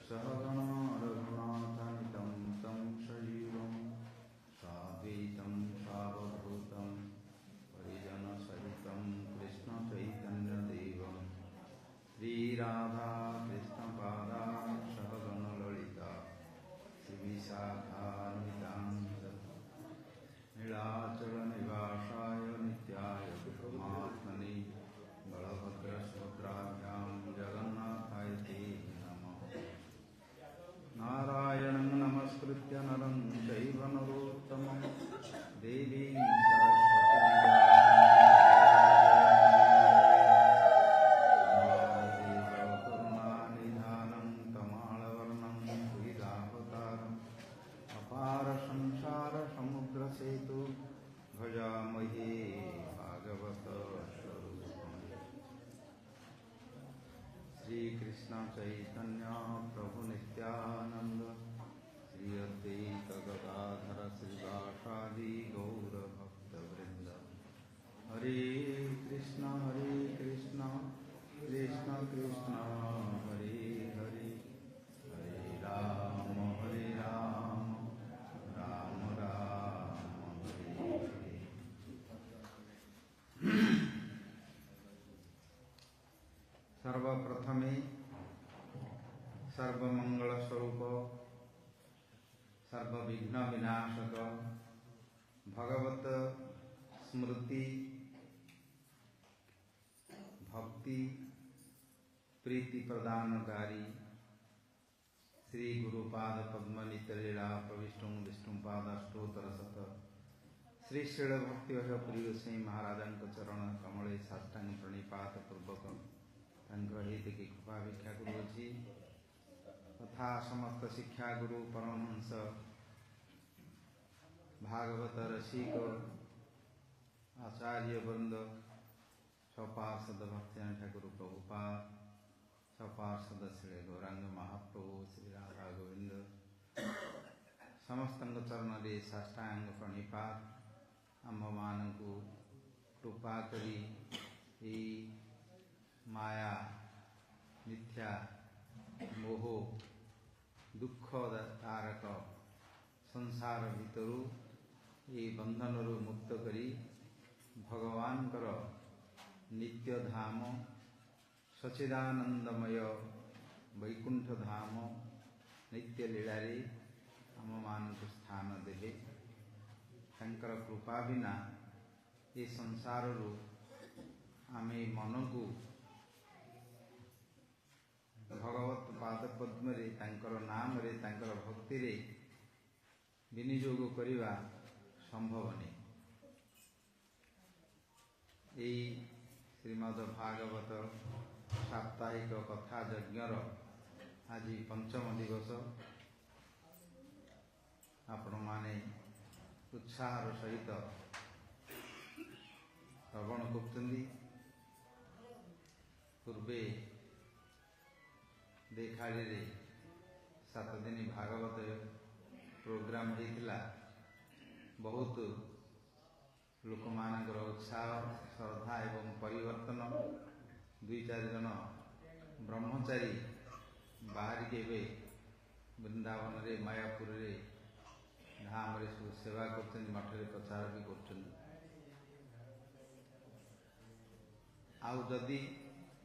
सहगणो रघुनाथान्वितं तं सजीवं साद्वैतं सावधूतं परिजनसहितं कृष्णचैतन्यदेवं श्रीराधा कृष्णपादान् सहगणललिता श्रीविशाखान्वितां नीलाचलनिवासाय नित्याय परमात्मने बलभद्रसुभद्राभ्यां जगन्नाथाय ते नमः। नारायणं नमस्कृत्य नरं चैव नरोत्तमं देवीं सरस्वतीं करुणानिधानं तमालवर्णं श्रीरावतारम् अपार संसार समुद्र सेतु भजामहे भागवत श्री कृष्ण चैतन्य प्रभु नित्यानंद श्री अद्वैत गदाधर श्रीवासादि गौर भक्त वृंद हरे कृष्ण कृष्ण कृष्ण हरे हरे हरे राम राम राम हरे हरे। सर्वप्रथमे सर्वमंगल स्वरूप सर्वविघ्न विनाशक भगवत स्मृति भक्ति प्रीति प्रदानकारी श्री गुरुपाद पद्म नित्यलीला प्रविष्टुं विष्णुपाद अष्टोत्तर शत श्री श्रील भक्ति प्रिय सिंह महाराज चरण कमले साष्टांग प्रणिपात पूर्वक हित की कृपा भिक्षा करुँची तथा समस्त शिक्षा गुरु परमहंस भागवत रसिक आचार्य वृंद सपार्षद भक्तिनाथ ठाकुर प्रभुपाद सपार्षद श्री गौरांग महाप्रभु श्री राधा गोविंद समस्त चरण रे साष्टांग प्रणिपात आम मान कृपा करी माया मिथ्या मोह दुख कारक संसार भितरु ये बंधन मुक्त करी भगवान नित्य धाम सच्चिदानंदमय वैकुंठ धाम नित्य लीला आम मान स्थान देवे शंकर कृपा बिना ये संसार आमे मन को भगवत पाद पद्म रे तांकर नाम रे तांकर भक्ति रे विनियोग करिवा संभव नहीं। यही श्रीमद् भागवत साप्ताहिक कथा यज्ञर आज पंचम दिवस आपण माने उत्साहर सहित श्रवण करछन्ती। पूर्वे देखाड़ी रे 7 दिन भागवत प्रोग्राम होता बहुत लोक मानकर उत्साह श्रद्धा एवं परिवर्तन 2-4 जन ब्रह्मचारी बाहर के वृंदावन रे मायापुर रे धाम रे सेवा कर मठ रे प्रचार भी कर। जदि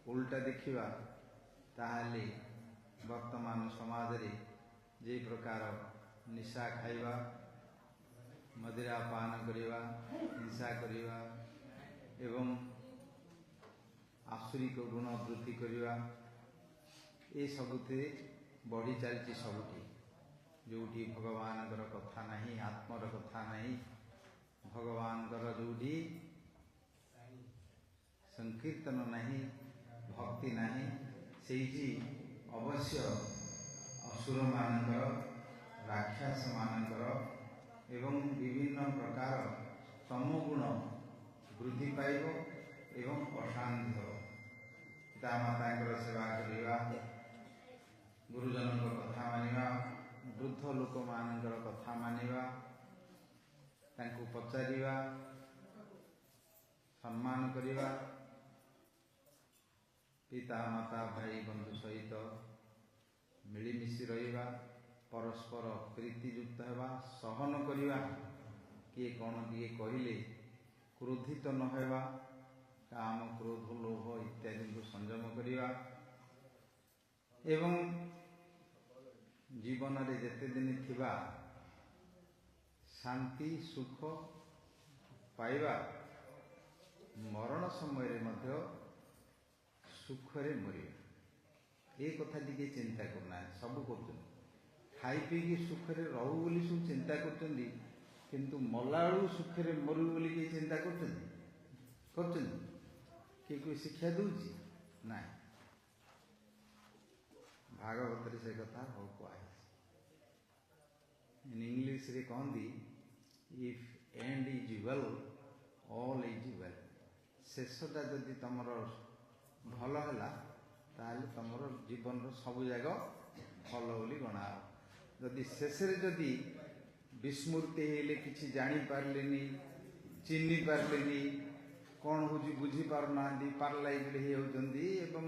उल्टा देखिबा ताहले वर्तमान समाज रे जे प्रकार निशा खाइबा मदिरा पान करिबा हिंसा करिबा एवं आसुरिक गुण वृद्धि करिबा ए सबुते बढ़ी चलती सबुठी जोठी भगवान कथा नहीं आत्मर कथा नहीं भगवान जोठी संकीर्तन नहीं भक्ति नहीं से अवश्य असुर मानकर राक्षस मानकर एवं विभिन्न प्रकार तमोगुण वृद्धि पाइब एवं अशांति हो। पिता माता सेवा करवा गुरुजन कथा मानिबा वृद्ध लोक मानकर कथा मानिबा तांको पचारिबा सम्मान करिबा ପିତା ମାତା ଭାଇ ବନ୍ଧୁ ସହିତ ମିଳିମିଶି ରହିବା, ପରସ୍ପର ପ୍ରୀତିଯୁକ୍ତ ହେବା, ସହନ କରିବା, କିଏ କ'ଣ କିଏ କହିଲେ କ୍ରୋଧିତ ନ ହେବା, କାମ କ୍ରୋଧ ଲୋଭ ଇତ୍ୟାଦିକୁ ସଂଯମ କରିବା ଏବଂ ଜୀବନରେ ଯେତେ ଦିନ ଥିବା ଶାନ୍ତି ସୁଖ ପାଇବା, ମରଣ ସମୟରେ ମଧ୍ୟ ସୁଖରେ ମରିବା। ଏ କଥା ଟିକେ ଚିନ୍ତା କରୁନାହାନ୍ତି। ସବୁ କରୁଛନ୍ତି, ଖାଇ ପିଇକି ସୁଖରେ ରହୁ ବୋଲି ସବୁ ଚିନ୍ତା କରୁଛନ୍ତି, କିନ୍ତୁ ମଲାବେଳୁ ସୁଖରେ ମରୁ ବୋଲି କିଏ ଚିନ୍ତା କରୁଛନ୍ତି? କିଏ ଶିକ୍ଷା ଦେଉଛି? ନାହିଁ। ଭାଗବତରେ ସେ କଥା ହଉ କୁହାଯାଇଛି। ଇଂଲିଶରେ କହନ୍ତି, if end is well all is well. ଶେଷଟା ଯଦି ତମର ଭଲ ହେଲା ତାହେଲେ ତମର ଜୀବନର ସବୁ ଯାକ ଭଲ ବୋଲି ଗଣା ହେବ। ଯଦି ଶେଷରେ ଯଦି ବିସ୍ମୃତି ହେଇଲେ, କିଛି ଜାଣିପାରିଲେନି, ଚିହ୍ନି ପାରିଲେନି, କ'ଣ ହେଉଛି ବୁଝିପାରୁନାହାନ୍ତି, ପାରାଲାଇଜ୍ଡ ହେଇଯାଉଛନ୍ତି ଏବଂ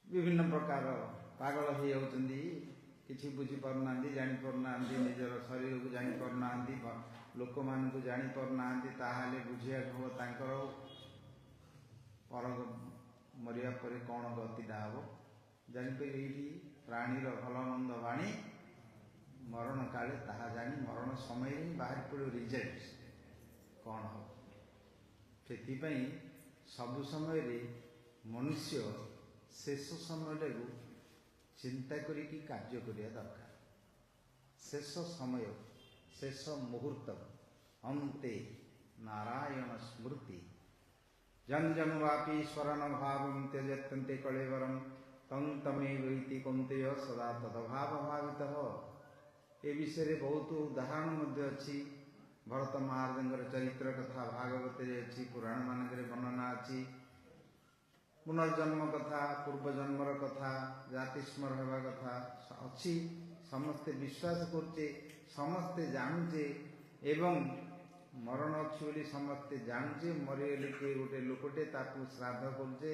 ବିଭିନ୍ନ ପ୍ରକାର ପାଗଳ ହେଇଯାଉଛନ୍ତି, କିଛି ବୁଝିପାରୁନାହାନ୍ତି, ଜାଣିପାରୁନାହାନ୍ତି, ନିଜର ଶରୀରକୁ ଜାଣିପାରୁନାହାନ୍ତି, ଲୋକମାନଙ୍କୁ ଜାଣିପାରୁନାହାନ୍ତି, ତାହେଲେ ବୁଝିବାକୁ ହେବ ତାଙ୍କର ପର ମରିବା ପରେ କ'ଣ ଗତିଟା ହେବ। ଜାଣିପାରିବେ, ଏଇଠି ପ୍ରାଣୀର ଭଲ ମନ୍ଦ ବାଣୀ ମରଣ କାଳେ ତାହା ଜାଣି, ମରଣ ସମୟରେ ହିଁ ବାହାରି ପଡ଼ିବ ରିଜଲ୍ଟ କ'ଣ ହେବ। ସେଥିପାଇଁ ସବୁ ସମୟରେ ମନୁଷ୍ୟ ଶେଷ ସମୟଟାକୁ ଚିନ୍ତା କରିକି କାର୍ଯ୍ୟ କରିବା ଦରକାର। ଶେଷ ସମୟ, ଶେଷ ମୁହୂର୍ତ୍ତ, ଅନ୍ତେ ନାରାୟଣ ସ୍ମୃତି। ଜଞ୍ଜମ ବାପି ସ୍ମରଣ ଭାବಂ ତ୍ୟଜତ୍ୟନ୍ତେ କଳେବରମ୍ ତଂ ତମେବୈତି କୌନ୍ତେୟ ସଦା ତଦଭାବ ଭାବିତଃ। ଏ ବିଷୟରେ ବହୁତ ଉଦାହରଣ ମଧ୍ୟ ଅଛି। ଭରତ ମହାରାଜଙ୍କର ଚରିତ୍ର କଥା ଭାଗବତରେ ଅଛି, ପୁରାଣ ମାନଙ୍କରେ ବର୍ଣ୍ଣନା ଅଛି। ପୁନର୍ଜନ୍ମ କଥା, ପୂର୍ବଜନ୍ମର କଥା, ଜାତି ସ୍ମର ହେବା କଥା ଅଛି। ସମସ୍ତେ ବିଶ୍ୱାସ କରୁଛେ, ସମସ୍ତେ ଜାଣୁଛେ ଏବଂ ମରଣ ଅଛି ବୋଲି ସମସ୍ତେ ଜାଣୁଛେ। ମରିଗଲେ କିଏ ଗୋଟେ ଲୋକଟେ, ତାକୁ ଶ୍ରାଦ୍ଧ କରୁଛେ,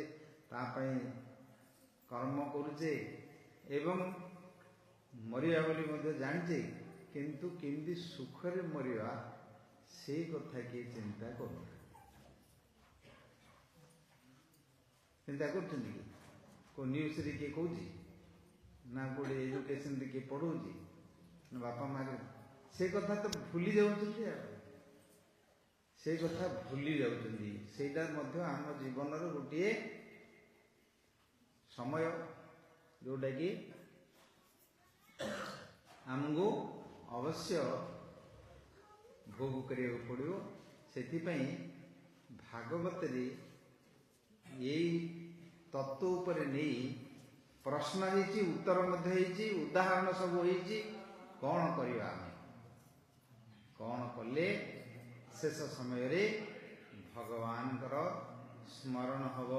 ତା ପାଇଁ କର୍ମ କରୁଛେ ଏବଂ ମରିବା ବୋଲି ମଧ୍ୟ ଜାଣିଛେ, କିନ୍ତୁ କେମିତି ସୁଖରେ ମରିବା ସେଇ କଥା କିଏ ଚିନ୍ତା କରୁନାହିଁ। ଚିନ୍ତା କରୁଛନ୍ତି କି? କେଉଁ ନ୍ୟୁଜ୍ରେ କିଏ କହୁଛି ନା କେଉଁଠି ଏଜୁକେସନରେ କିଏ ପଢ଼ଉଛି ନା ବାପା ମାଆ ସେ କଥା ତ ଭୁଲି ଯାଉଛନ୍ତି। ଆଉ ସେ କଥା ଭୁଲି ଯାଉଛନ୍ତି। ସେଇଟା ମଧ୍ୟ ଆମ ଜୀବନର ଗୋଟିଏ ସମୟ ଯେଉଁଟାକି ଆମକୁ ଅବଶ୍ୟ ଭୋଗ କରିବାକୁ ପଡ଼ିବ। ସେଥିପାଇଁ ଭାଗବତରେ ଏଇ ତତ୍ତ୍ୱ ଉପରେ ନେଇ ପ୍ରଶ୍ନ ହେଇଛି, ଉତ୍ତର ମଧ୍ୟ ହେଇଛି, ଉଦାହରଣ ସବୁ ହେଇଛି। କ'ଣ କରିବା, ଆମେ କ'ଣ କଲେ ଶେଷ ସମୟରେ ଭଗବାନଙ୍କର ସ୍ମରଣ ହେବ।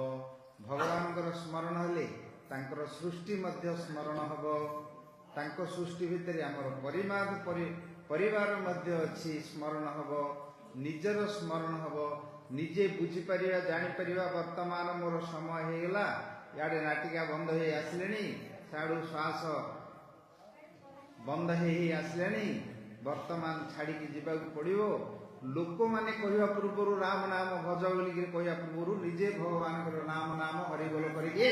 ଭଗବାନଙ୍କର ସ୍ମରଣ ହେଲେ ତାଙ୍କର ସୃଷ୍ଟି ମଧ୍ୟ ସ୍ମରଣ ହେବ। ତାଙ୍କ ସୃଷ୍ଟି ଭିତରେ ଆମର ପରିବାର ମଧ୍ୟ ଅଛି, ସ୍ମରଣ ହେବ। ନିଜର ସ୍ମରଣ ହେବ, ନିଜେ ବୁଝିପାରିବା, ଜାଣିପାରିବା। ବର୍ତ୍ତମାନ ମୋର ସମୟ ହେଇଗଲା, ଇଆଡ଼େ ନାଟିକା ବନ୍ଦ ହେଇ ଆସିଲେଣି, ସିଆଡ଼ୁ ଶ୍ୱାସ ବନ୍ଦ ହେଇ ଆସିଲାଣି, ବର୍ତ୍ତମାନ ଛାଡ଼ିକି ଯିବାକୁ ପଡ଼ିବ। ଲୋକମାନେ କହିବା ପୂର୍ବରୁ ରାମ ନାମ ଭଜ ବୋଲିକି କହିବା ପୂର୍ବରୁ ନିଜେ ଭଗବାନଙ୍କର ନାମ ହରିବୋଲ କରିକି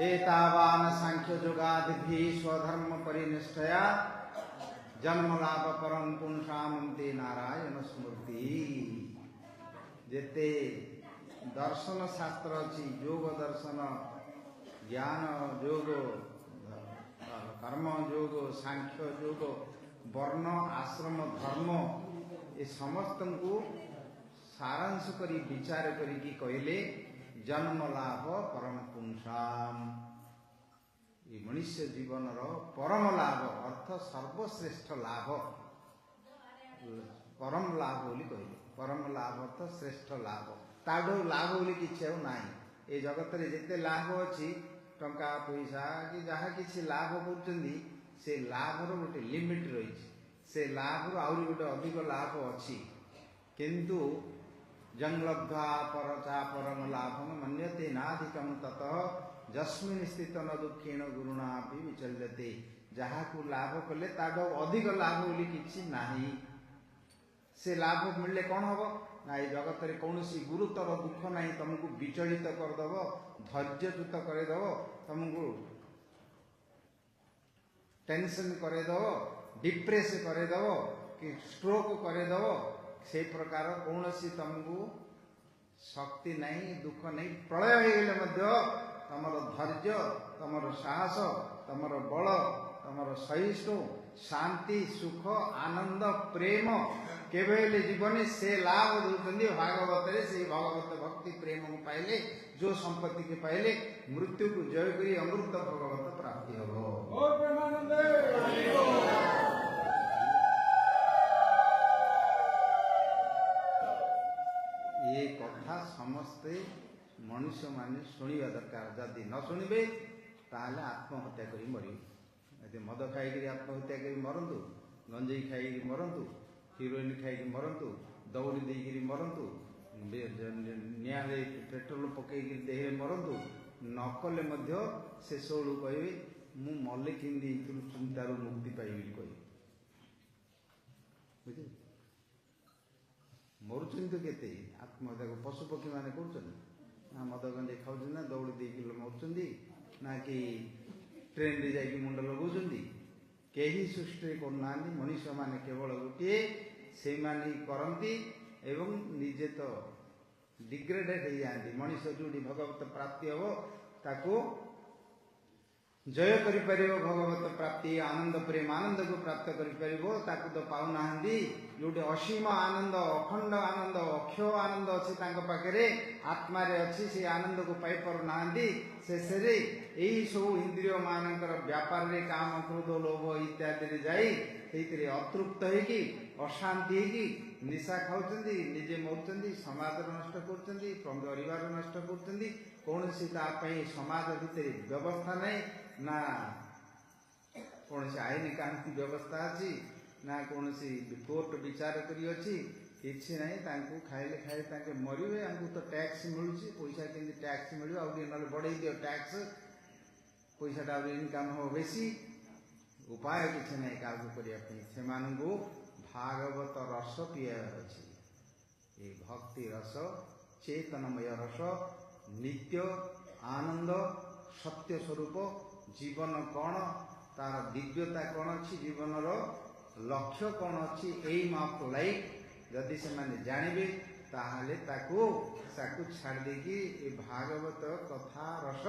एतावान् सांख्य जोगादिभिः स्वधर्म परिनिष्ठया जन्म लाभ परम पुंसामन्ते नारायण स्मृति। जेते दर्शन शास्त्र अच्छी, योग दर्शन, ज्ञान योग, कर्म योग, सांख्य योग, वर्ण आश्रम धर्म, ये समस्त को सारांश करी विचार करी कहले जन्म लाभ परम पुंसाम। ये मनुष्य जीवन परम लाभ अर्थ सर्वश्रेष्ठ लाभ, परम लाभ बोली कहले। परम लाभ अर्थ श्रेष्ठ लाभ, ताडो लाभ बोली किसी ना। ये जगत रे जिते लाभ अच्छी, टंका पैसा कि जहाँ किसी लाभ कर से लाभर गोटे लिमिट रही। से लाभ आउरी गोटे अधिक लाभ अच्छी किंतु जंगलब्ध्वा परचा परम लाभम मन्यते नाधिकम ततः जस्मिन स्थित न दुखेण गुरुणा भी विचल्यते जहाँ को लाभ कले ताठू अधिक लाभ बोली किछि नाही से लाभ मिलले कौन हम ना ये जगत में कौन गुरुतर दुख ना तुमको विचलित करदेव धैर्यच्युत करदेव तुमको टेंशन करदेव डिप्रेस करदेव कि स्ट्रोक करदेव से प्रकार कौन सी तुमको शक्ति नहीं दुख नहीं प्रलय हो गले तमर धैर्य तमर साहस तमर बल तमर सहिष्णु शांति सुख आनंद प्रेम केवल जीवन से लाभ दूसरी भागवत से भगवत भक्ति प्रेम को पाइले जो संपत्ति के पाइले मृत्यु को जय करी अमृत भगवत प्राप्ति हो। ये कथा समस्ते मनुष्य माने शुणा दरकार जदि न शुणे ताहले आत्महत्या करी मरिबे मद खाई आत्महत्या करी मरंतु गंजेई खाई मरंतु हिरोइन खाई मरंतु दौड़ी देकर मरंतु निआरे पेट्रोल पकईकि देह मरंतु नकले शेष बेलू कहे मु मले कि चिंतार मुक्ति पाइबी कह बुझे मरुचंद तो केते आत्महत्या को पशुपक्षी मैंने कर मद गंजे खाऊ ना दौड़ी देकर मरुंच ना कि ट्रेन रे जाकि मुंड लगाउं कहीं सृष्टि करना मनुष्य माने केवल गोटे से करती एवं निजे तो डिग्रेडेड हो जाती मनुष्य जो भगवत प्राप्ति हम ताको जय कर भगवत प्राप्ति आनंद प्रेम आनंद को प्राप्त कर तो पाऊना जो असीम आनंद अखंड आनंद अक्षय आनंद अच्छी पाखे आत्मा अच्छी से आनंद को पाई पारना शेष यही सब इंद्रिय मानकर व्यापार रे काम क्रोध लोभ इत्यादि जाई अतृप्त होगी अशांति होगी निशा खाऊँ निजे मरुंच समाज नष्ट कर परिवार नष्ट कर कौन समाज भितर व्यवस्था नहीं ना कौन आईन कानून व्यवस्था अच्छी ना कौन कोर्ट विचार करी अच्छी किसी ना खाइले खाए मरवे आमको तो टैक्स मिलूँ पैसा के टैक्स मिल ना बढ़े दियो टैक्स पैसाटा इनकम हो बेसी उपाय किसी ना क्या करने भागवत रस पीआर अच्छी भक्ति रस चेतनमय रस नित्य आनंद सत्य स्वरूप जीवन कौन तार दिव्यता कौन अच्छी जीवन लक्ष्य कौन अच्छी एम ऑफ लाइफ जदि से माने जानवे ताहले ताकू छाड़ देकी भागवत कथा रस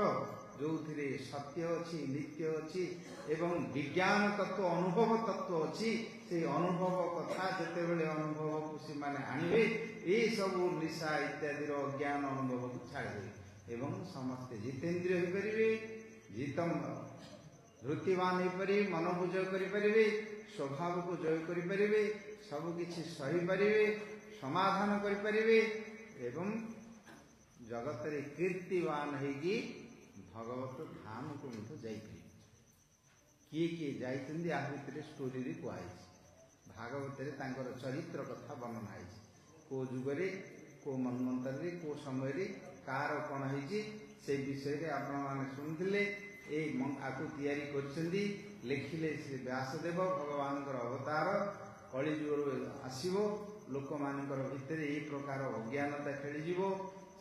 जो थे सत्य अच्छी नित्य अच्छी एवं विज्ञान तत्व अनुभव तत्व अच्छी से अनुभव कथा जिते बड़े अनुभव को से माने आणवे ये सब निशा इत्यादि ज्ञान अनुभव को छाड़े एवं समस्ते जितेन्द्रिय हो पारे जितम धृतिवान हो पारे मनोबुझ करें स्वभाव को जय करें सबकि सही पारे समाधान करें एवं जगत रे कीर्तिवान होगी भगवत धाम को जाइए किए किए जाइए आ भितर स्टोरी कहुई भागवत चरित्र कथा वर्णना है को जुगरे को मन्वंतर को समय कार कौन होती से विषय रे आपण माने सुनथिले ए आकु तैयारी करछंदी लिखिले श्री व्यासदेव भगवान अवतार कलिजुग आसीबो लोक मानकर भितर ए प्रकार अज्ञानता खेली जीवो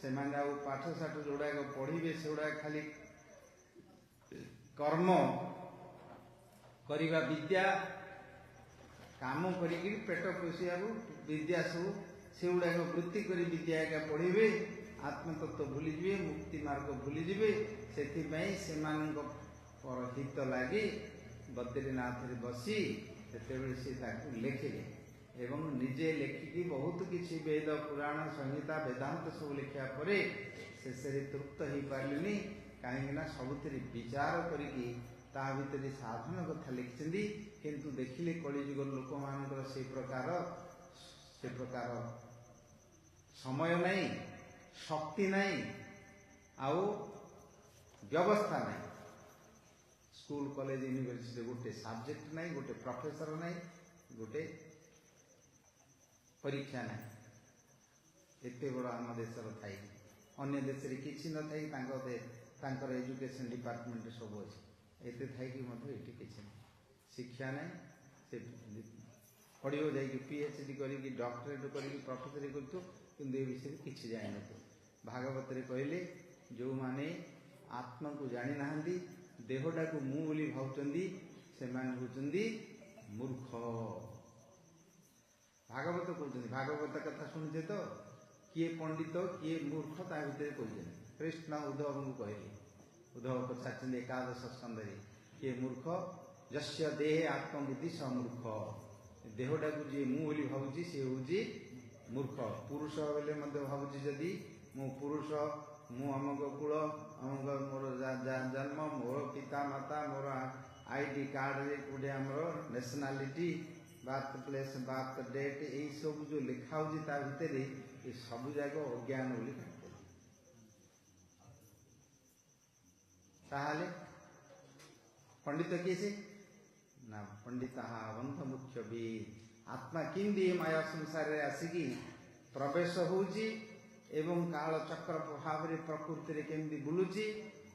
से माने आ पाठ साठ जोड़ा पढ़िबे सेउडा खाली कर्म करिबा विद्या काम करिक पेट पोषिया विद्या सब सेउडा वृत्ति करी विद्या एका पढ़िबे आत्मतत्व भूलीजे मुक्ति मार्ग भूलीजे से हित लगी बद्रीनाथ बसी से लिखिले एवं निजे लेखिकी बहुत किसी वेद पुराण संहिता वेदांत सब लिखा पर शेष तृप्त हो पारे कहीं सबुथ विचार करी साधन कथा लिखिं किंतु देखिले कलिजुग लोक मान से प्रकार समय नहीं शक्ति नहीं आउ व्यवस्था नहीं स्कूल कॉलेज यूनिवर्सिटी गोटे सब्जेक्ट नहीं गोटे प्रोफेसर नहीं गोटे परीक्षा ना एते बड़ आम देशर थाई अन्य देश किसी न थाई तांकर एजुकेशन डिपार्टमेंट सब अच्छे एते थाई कि किसी शिक्षा ना से पढ़ो जा पीएचडी करी डॉक्टरेट करी प्रोफेसर कर विषय किसी जान तो भागवत कहले जो माने आत्मा को जानी ना देहटा को मु बोली भावुंट से होती मूर्ख। भागवत कहते भागवत कथा शुणुचे तो किए पंडित किए मूर्ख ता भीतर कहते कृष्ण उद्धव को कहले उद्धव पचार एकादश स्कंदे किए मूर्ख जस्य देहे आत्मबुद्धि स मूर्ख देहटा को जी मु बोली भावुची सी हूँ मूर्ख। पुरुष बेले भावुची जदि मु पुरुष मु अमुक कूल अमुक मोर जन्म मोर पिता माता मोर आईडी कार्ड गोटे आमर नेशनालिटी बार्थ प्लेस बार्थ डेट यही सब जो लिखा होता भितर ये सब जाक अज्ञान बोली ताहले पंडित किए से ना पंडित बंध मुख्य भी आत्मा किंदी माया संसार रे आसिकी प्रवेश होउची एवं काल चक्र प्रभाव रे प्रकृति रे केमदी बुलुची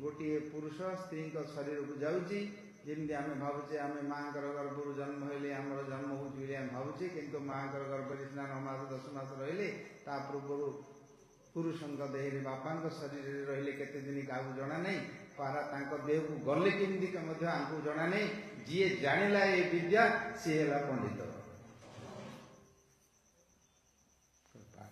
गोटे पुरुष स्त्री शरीर को जाउची जेमती आम भावुचे आम माँ गर्भर जन्म हेले आमर जन्म होउची आम भावुचे किंतु माँ गर्भ सिना 9 मास 10 मास रहिले ता पूर्व पुरुष देह बापा शरीर रहिले केते दिन क्या जना नहीं पारा तांको देह को गले केमती आमको जना नहीं जी जानिला ये विद्या सी है पंडित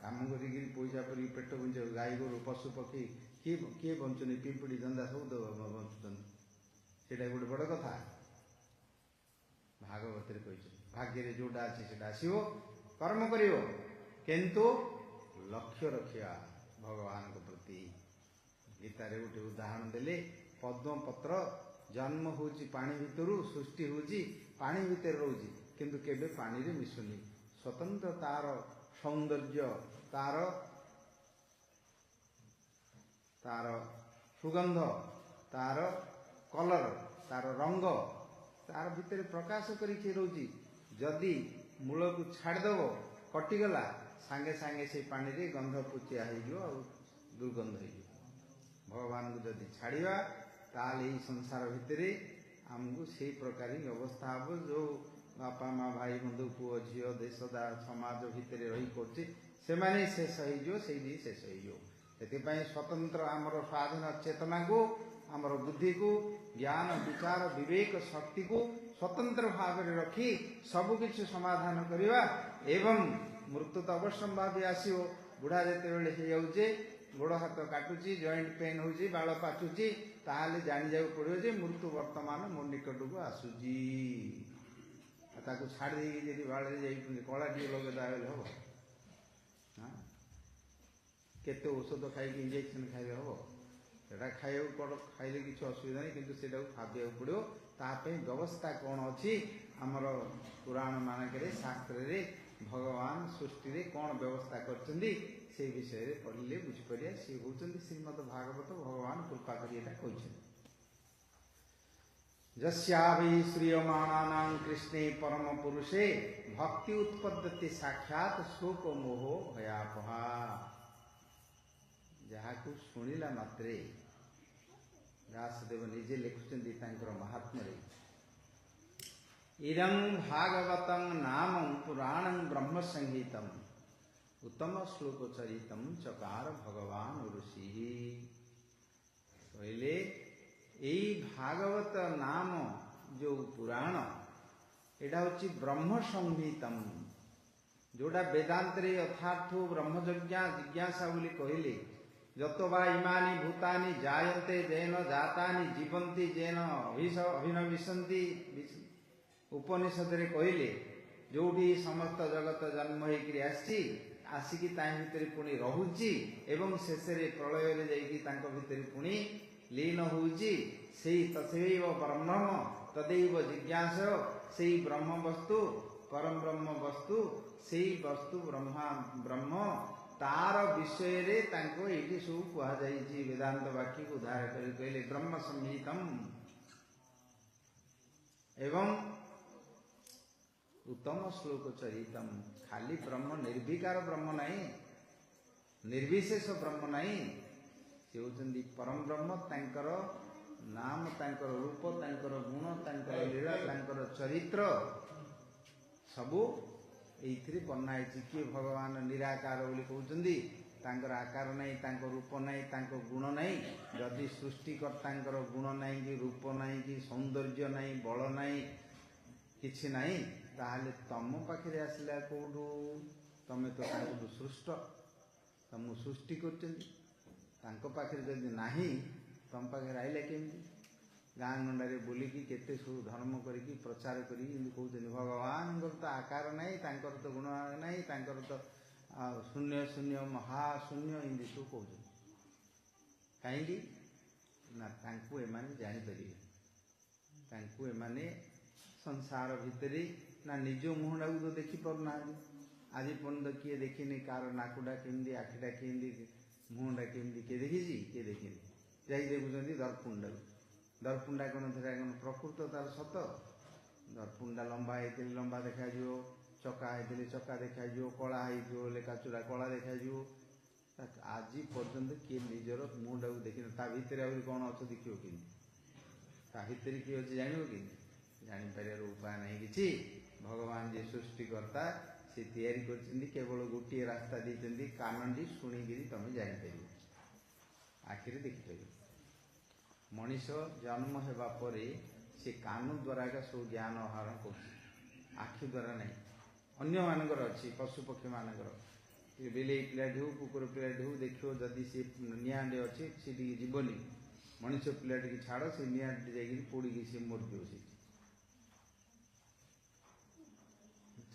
काम कर पैसा पर पेट बुझे गाई गोरु पशु पक्षी किए बंचुनी पिंपुड़ी जंदा सब बंचुन से गोटे बड़ कथा भागवत भाग्य जोटा अच्छे से आसो कर्म कर किंतु लक्ष्य रखा भगवान को प्रति गीतार गोटे उदाहरण देले पद्म पत्र जन्म होची पानी भितर सृष्टि होची पानी भितर रोची किंतु केबे पानी रे मिसुनी स्वतंत्र तार सौंदर्य तार तार सुगंध तार कलर तार रंग तार भितर प्रकाश करी रोची जदि मूल को छाड़देव कटिगला सांगे सांगे से पानी रे गंध पुचिया हो दुर्गंध हो भगवान को जदि छाड़िया ताले संसार भितर आमको से प्रकार अवस्था हम जो बापा माँ भाई बंधु पुओ झी देश समाज भितर रही कर शेष हो शेष हो स्वतंत्र आमर स्वाधीन चेतना को आमर बुद्धि को ज्ञान विचार विवेक शक्ति को स्वतंत्र भाव में रखी सबकि समाधान करवा एवं मृत्यु तो अवश्यंभावी आसो बुढ़ा जिते बड़े गोड़ हाथ काटुची जॉइंट पेन हो बाल पाचुची ताले जानी जाऊ पड़ो जे मृत्यु वर्तमान मो निकट को आसूची ताको छाड़ दे बाड़ कला टी लगे हम हाँ केते औषध खाई इंजेक्शन खाइबे हम सेटा खाइले किसी असुविधा नहीं किंतु सेटा भाविया पड़ो तापे व्यवस्था कौन अच्छी आमर पुराण मानक शास्त्र रे भगवान सृष्टि रे कौन व्यवस्था करछंदी से विषय रे पढ़िले बुझिपारे सी होचंदी श्रीमद् भागवत भगवान कृपा करी एटा कहछन जस्याभि श्रियमाणानां कृष्णे परम पुरुषे भक्ति उत्पद्यते साक्षात शोक मोह भयापहा जहाँ को शुणिला मात्रे व्यासदेव निजे लिखुचंदी तांकर महात्म्य रे इदं भागवतं नाम पुराणं ब्रह्म संहितम उत्तम श्लोक चरितम चकार भगवान ऋषि कहले यही भागवत नाम जो पुराण एटा हूँ ब्रह्म संहितम जोड़ा वेदांत यथार्थ ब्रह्म जिज्ञासा बोली कहले जत बा इमानी भूतानि जायन्ते जेन जातानि जीवन्ति जेन अभिनविशन्ति उपनिषद रे कहले जोटी समस्त जगत जन्म होकर आसिकी भितर पुणी रहुची एवं शेष प्रलय रे जाइकी तांको भितर पुणी लीन होउची सेई तथैव ब्रह्म तदैव जिज्ञास सेई ब्रह्म वस्तु परम ब्रह्म वस्तु सेई वस्तु ब्रह्म तार विषय रे तांको एठी सब कहा जाइछि वेदांत वाक्य को उद्धार करी कहले ब्रह्म संहितम एवं उत्तम श्लोक चरितम खाली ब्रह्म निर्विकार ब्रह्म नहीं निर्विशेष ब्रह्म नहीं से होचंदी परम ब्रह्म तांकर नाम तांकर रूप तांकर गुण तांकर लीला तांकर चरित्र सबू एइथिरे बना है किए भगवान निराकार बोली कहउचंदी तांकर आकार नहीं तांकर रूप नहीं तांकर गुण नहीं जदि सृष्टिकर्तांकर गुण नहीं कि रूप नहीं कि सौंदर्य नहीं बल नहीं किछि नहीं ताहले तम पाखे आसला कोडू तमे तो तांको सृष्ट तमु सृष्टि करचंदी तांको पाखे जदि नाही तम पाखे आइला केमती गाँ गंडारे बोलिकी केते सब धर्म करिकी प्रचार करी कहते भगवान तो आकार नहीं तांकर तो गुण नहीं तांकर तो शून्य शून्य महाशून्य इमती सब कहते कहीं ना तांको एमाने जानीपारे तांको एमाने संसार भितर ना निज मुहटा को तो देखी पारना आज पर्यटन किए देखिनी कार नाकुटा केमती आखिटा केमती मुहटा केमती किए देखी किए देखिनी जा देखुं दर्पणटा दर्पणटा कौन थे कौन प्रकृत तार सत दर्पणटा लंबा होते लंबा देखा चका होते चका देखा कला हो लेखाचूड़ा कला देखा आज पर्यंत किए निजर मुहटा को देखी ता भितर आ कौन अच्छे देखियो कि ता भितर किए अच्छे जान कि जापर उपाय नहीं किसी भगवान जी सृष्टिकर्ता से तैयारी कर केवल गोटे रास्ता देते कानटी शुणिकी तुम जापर आखिरी देखिपार मनीष जन्म होगा परे से कान द्वारा का सब ज्ञान आहरण कर आखि द्वारा नहीं अन्य मानकर अच्छी पशुपक्षी मानकर बिले पिलाटी हो कुकुर पिलाटी हो देखो जदि सी निआटे अच्छे सी जीवनी मनीष पिलाटी की छाड़ से निआटे जाकि पोड़ी सी मरज से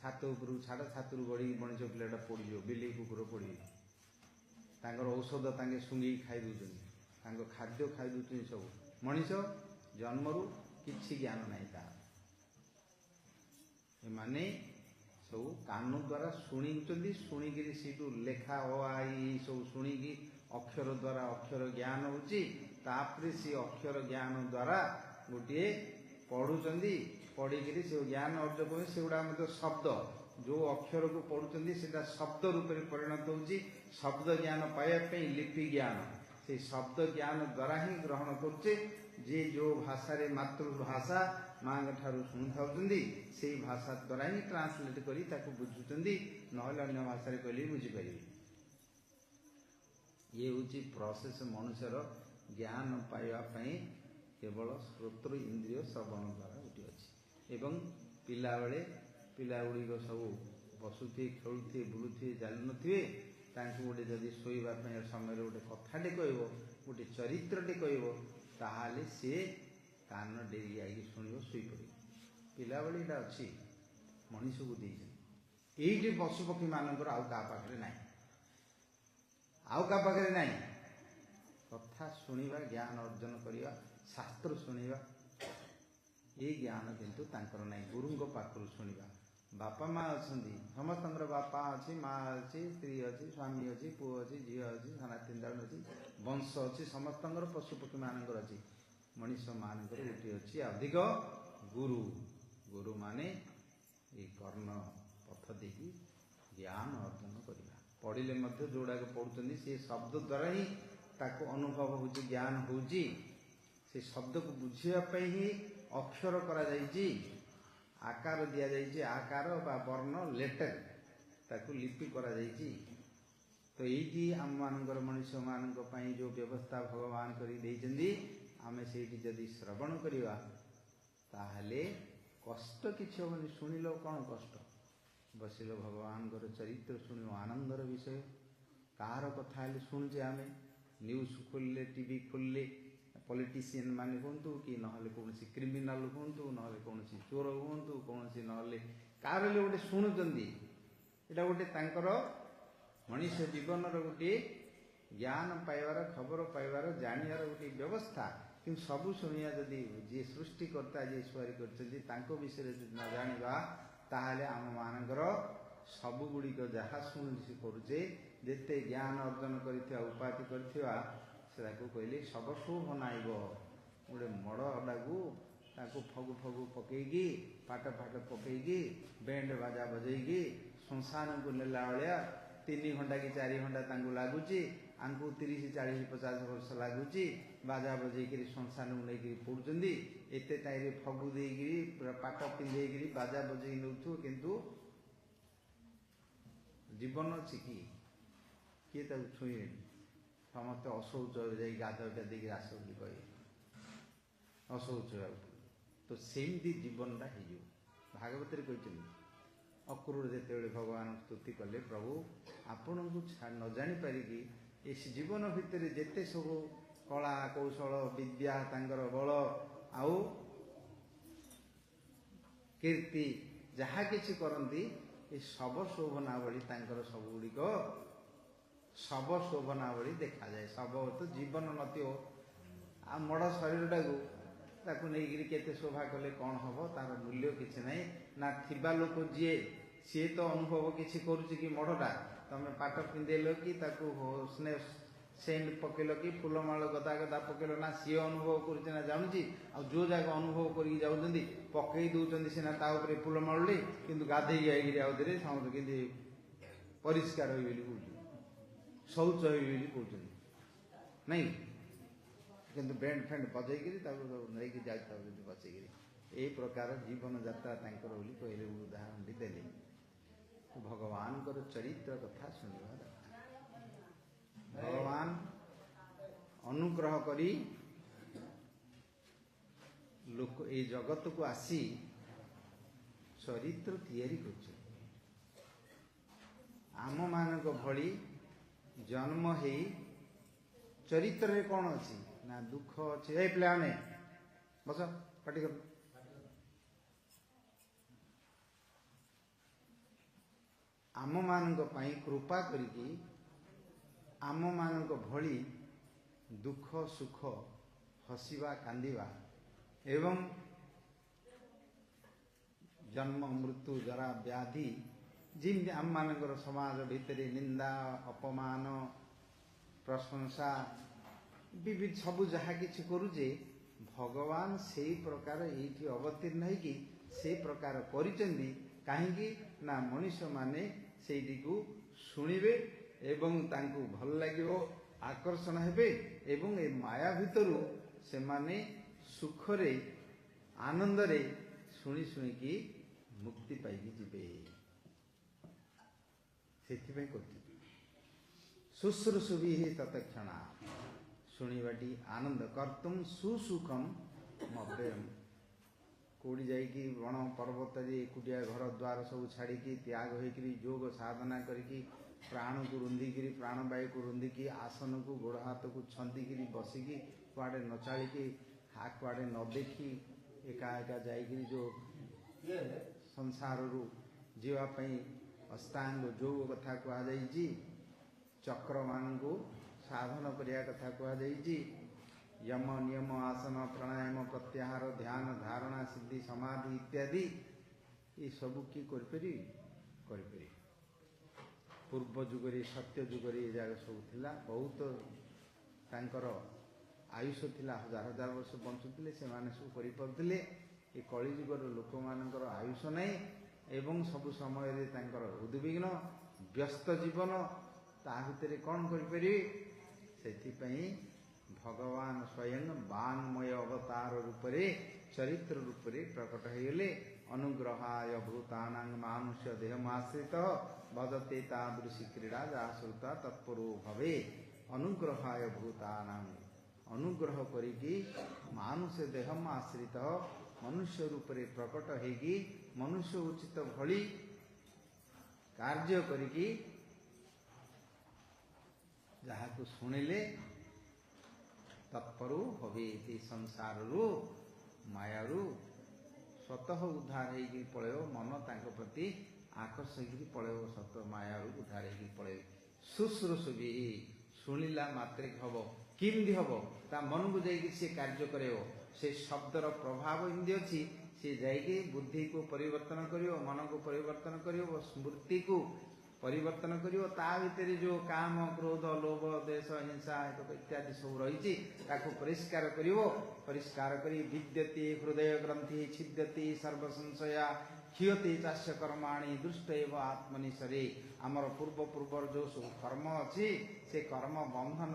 छात उपरू छाड़ छातु गड़ी मनीष पिलाटा पोड़ बिले कुकुर पोड़ औषध तांगे शुंगी खाई दूसरी खाद्य खाई दूसरी सब मनीष जन्मरू किसी ज्ञान नहीं था माने सब कान द्वारा शुणी शुणिकी सीटू लेखा ओ आई सब शुणिकी अक्षर द्वारा अक्षर ज्ञान होपर से अक्षर ज्ञान द्वारा गोटे पढ़ुंट पढ़ी से ज्ञान अर्जन कर से गुड़ा शब्द जो अक्षर को पढ़ुंट से शब्द रूप में परिणत हो शब्द ज्ञान पाइबा लिपि ज्ञान से शब्द ज्ञान द्वारा ही ग्रहण करचे जे जो भाषा रे मातृभाषा माँ ठारू शुणी था से भाषा द्वारा ही ट्रांसलेट कर बुझुंट ना अन्य भाषा कहले बुझीपर ये हूँ प्रोसेस मनुष्यर ज्ञान पाइबापी केवल श्रोत्र इंद्रिय श्रवण द्वारा गोटे अच्छी एवं पिला बेले पिला गुड़िक सब बसुथे खेलुथे बुलुथे जालु थे गोटे जदि शोवाई समय गोटे कथाटे कह गोटे चरित्रटे कह सी कान डेरी आई शुण शोपड़ पिला बेले यहाँ अच्छी मनीष को देते ये पशुपक्षी मानकर आउ क्या पाखे ना आउ क्या पाखे ना कथा शुणा ज्ञान अर्जन करवा शास्त्र शुणा ये ज्ञान किंतु तांकर नहीं गुरु पाखर शुणा बापा माँ अच्छा समस्त बापा अच्छी माँ अच्छी स्त्री अच्छी स्वामी अच्छी पुओ अच्छी झी अच्छी साना तीन जन अच्छी वंश अच्छी समस्त पशुपक्षी मानकर अच्छी मनीष मानकर गोटे अच्छी अधिक गुरु गुरु माने ये कर्ण पथ देखी ज्ञान अर्जन करवा पढ़िले जोड़ा पढ़ुं से शब्द द्वारा ही ताको अनुभव हो ज्ञान हो शब्द को बुझापी ही अक्षर करा आकार दि जाइए आकार बा वर्ण लेटर ताकू लिपि करा जाइए तो ये आम मानकर मनुष्य मान जो व्यवस्था भगवान कर आमे से जदि श्रवण करवा ताहले कष्ट किसी हेनी शुणिल कौन कष्ट बसिल भगवान चरित्र शुण आनंदर विषय कार कथा शुणुचे आम न्यूज खोलिले टीवी खोलिले पॉलिटिशियन माने कहतु कि ना कौन क्रिमिनाल कहतु ना कौन चोर कहतु कौन ना कार गोटे शुणुंट यहाँ गोटे मनुष्य जीवन गोटे ज्ञान पाइबार खबर पाइबार जानियार गोटे व्यवस्था कि सबू शुणिया जदि जी सृष्टिकर्ता जी सवारी कर विषय न जाना ताहले आम मानकर सबुगुड़िक जहाँ शुणुची करुचे जिते ज्ञान अर्जन कर उपाधि कर कहले सबठू बनाइब गोटे मड़टा को ताको फगु फगु पकईकी पाट फाट पकईकी बैंड बाजा बजईकी संसार को नेला भाया 3 घंटा कि 4 घंटा तांको लागुची आंकु 30 40 50 वर्ष लागुची बाजा बजईकी संसार को नहीं पड़ुचंदी एते टाइम फगु देगी पाट पिंधेगी बाजा बजई नौथु किंतु जीवन अच्छी किए छुईबे समस्त अशौच जा गाधटा देखिए आस बोली कहे अशौच तो सेमती जीवनटा हो भागवत कहते अक्रूर जिते भगवान स्तुति कले प्रभु आपण को न जानी पारिकी इस जीवन भितर जेते सब कला कौशल विद्या तांकर बल आउ कीर्ति जहा किछि करंती ए सब शोभनावली तांकर सब गुड़िक सब शोभनावली देखा जाए सब तो जीवन नथिओ आ मड़ शरीरटा को ताकू नहीं केते शोभा कले कौन हम तार मूल्य किसी ना ना थिबा लोक जी सी तो अनुभव किसी करुच्ची कि मढ़टा तमें पाट पिंधेल कि स्ने सेंट पकेल कि फूलमाल गदा गदा पकेल ना सी अनुभव कर जानूची आ जो जगह अनुभव कर पकई दौरान सीना ताऊपर फूलमाड़ी किंतु गाधे आई आउे समस्त कि परिष्कार हो शौच हो कहते नहीं किंतु बैंड फैंड बजेगी नहीं जाता बचेगी यही प्रकार जीवन यात्रा बोली कहले उदाहरण देले भगवान चरित्र कथा शुणा भगवान अनुग्रह करी लोक ए जगत को आसी चरित्र तैयारी कर आम मानक भली जन्म है चरित्र रे कौन अच्छी ना दुख अच्छे ए पिलाने बस पाटी कर आम मानक पई कृपा करिकी आम मानक भली दुख सुख हसिबा कांदिबा एवं जन्म मृत्यु जरा व्याधि जिन आम मानकर समाज भितर निंदा अपमान प्रशंसा विविध सबू जहा किछि करुचे भगवान से प्रकार ये अवतीर्ण है कि से प्रकार करिचंदी काहेकि ना मनुष्य माने सेठी को शुणिबे एवं तांको भल लागिबो आकर्षण हेबे एवं ए माया भितरु से माने सुखरे आनंदरे शुणी शुणिकी मुक्ति पाइकी जिबे सेथिबे करती शुश्रूषुभि तत्क्षणा शुणिबाटी आनंद कर्तुम सुसुखम मव्ययम कोड़ी जाइकी बण पर्वत एकुटिया घर द्वार सब छाड़ी त्याग होकर योग साधना करी प्राण को रुंधिकी प्राणवायु को रुंधिकी आसन को गोड़ हाथ को छंदी बसिकी कुआड़े न चालिकी हा कुआड़े न देखी एका एका जाइकी जो संसार रु जीवाई अष्टांग योग कथा कहुई चक्र मान को साधन करिया कथा कहुई यम नियम आसन प्राणायाम प्रत्याहार ध्यान धारणा सिद्धि समाधि इत्यादि ये सबू किए करी पूर्व जुगरे सत्य जुगरे ये जगह सब थिला बहुत तांकर आयुष थिला हजार हजार वर्ष बंचुले से माने सब करिपरथिले ए कली जुगर लोक मानकर आयुष नहीं एवं सब समय रे तांकर उद्विग्न व्यस्त जीवन ता भितर कौन करि सेथिपई भगवान स्वयं वांगमय अवतार रूपरे चरित्र रूपरे प्रकट होगले अनुग्रहाय भूतानां मानुष्य देहमाश्रित भजते तादृशी क्रीड़ा जाश्रुता तत्परो भवे अनुग्रहाय भूतानां अनुग्रह करिकी मानुष्य देहम आश्रित मनुष्य रूपरे प्रकट होगी मनुष्य उचित भली कार्य करिकी जहाँ को शुणिले तत्परो भवे संसार रु मायारू स्वतः उद्धार होगी पलैब मन तांको प्रति आकर्षिक पलैब सत मायारू उद्धार होगी पलैब शुश्रूषुभि शुणिला मात्रिक हम किमि हम ता मन को जाइए सी कार्य करे से शब्दर प्रभाव इमती अच्छी सी जाइए बुद्धि को परिवर्तन करियो मन को परिवर्तन करियो स्मृति को परिवर्तन करिवो ता भितरे जो काम क्रोध लोभ द्वेष हिंसा इत्यादि सब रही परिष्कार करिवो परिष्कार करी विद्यते हृदय ग्रंथि छिद्यते सर्व संशया क्षीयते चाष्य कर्माणि दुष्ट एव आत्मनिशरे आमर पूर्व पूर्वर जो सब कर्म अच्छी से कर्म बंधन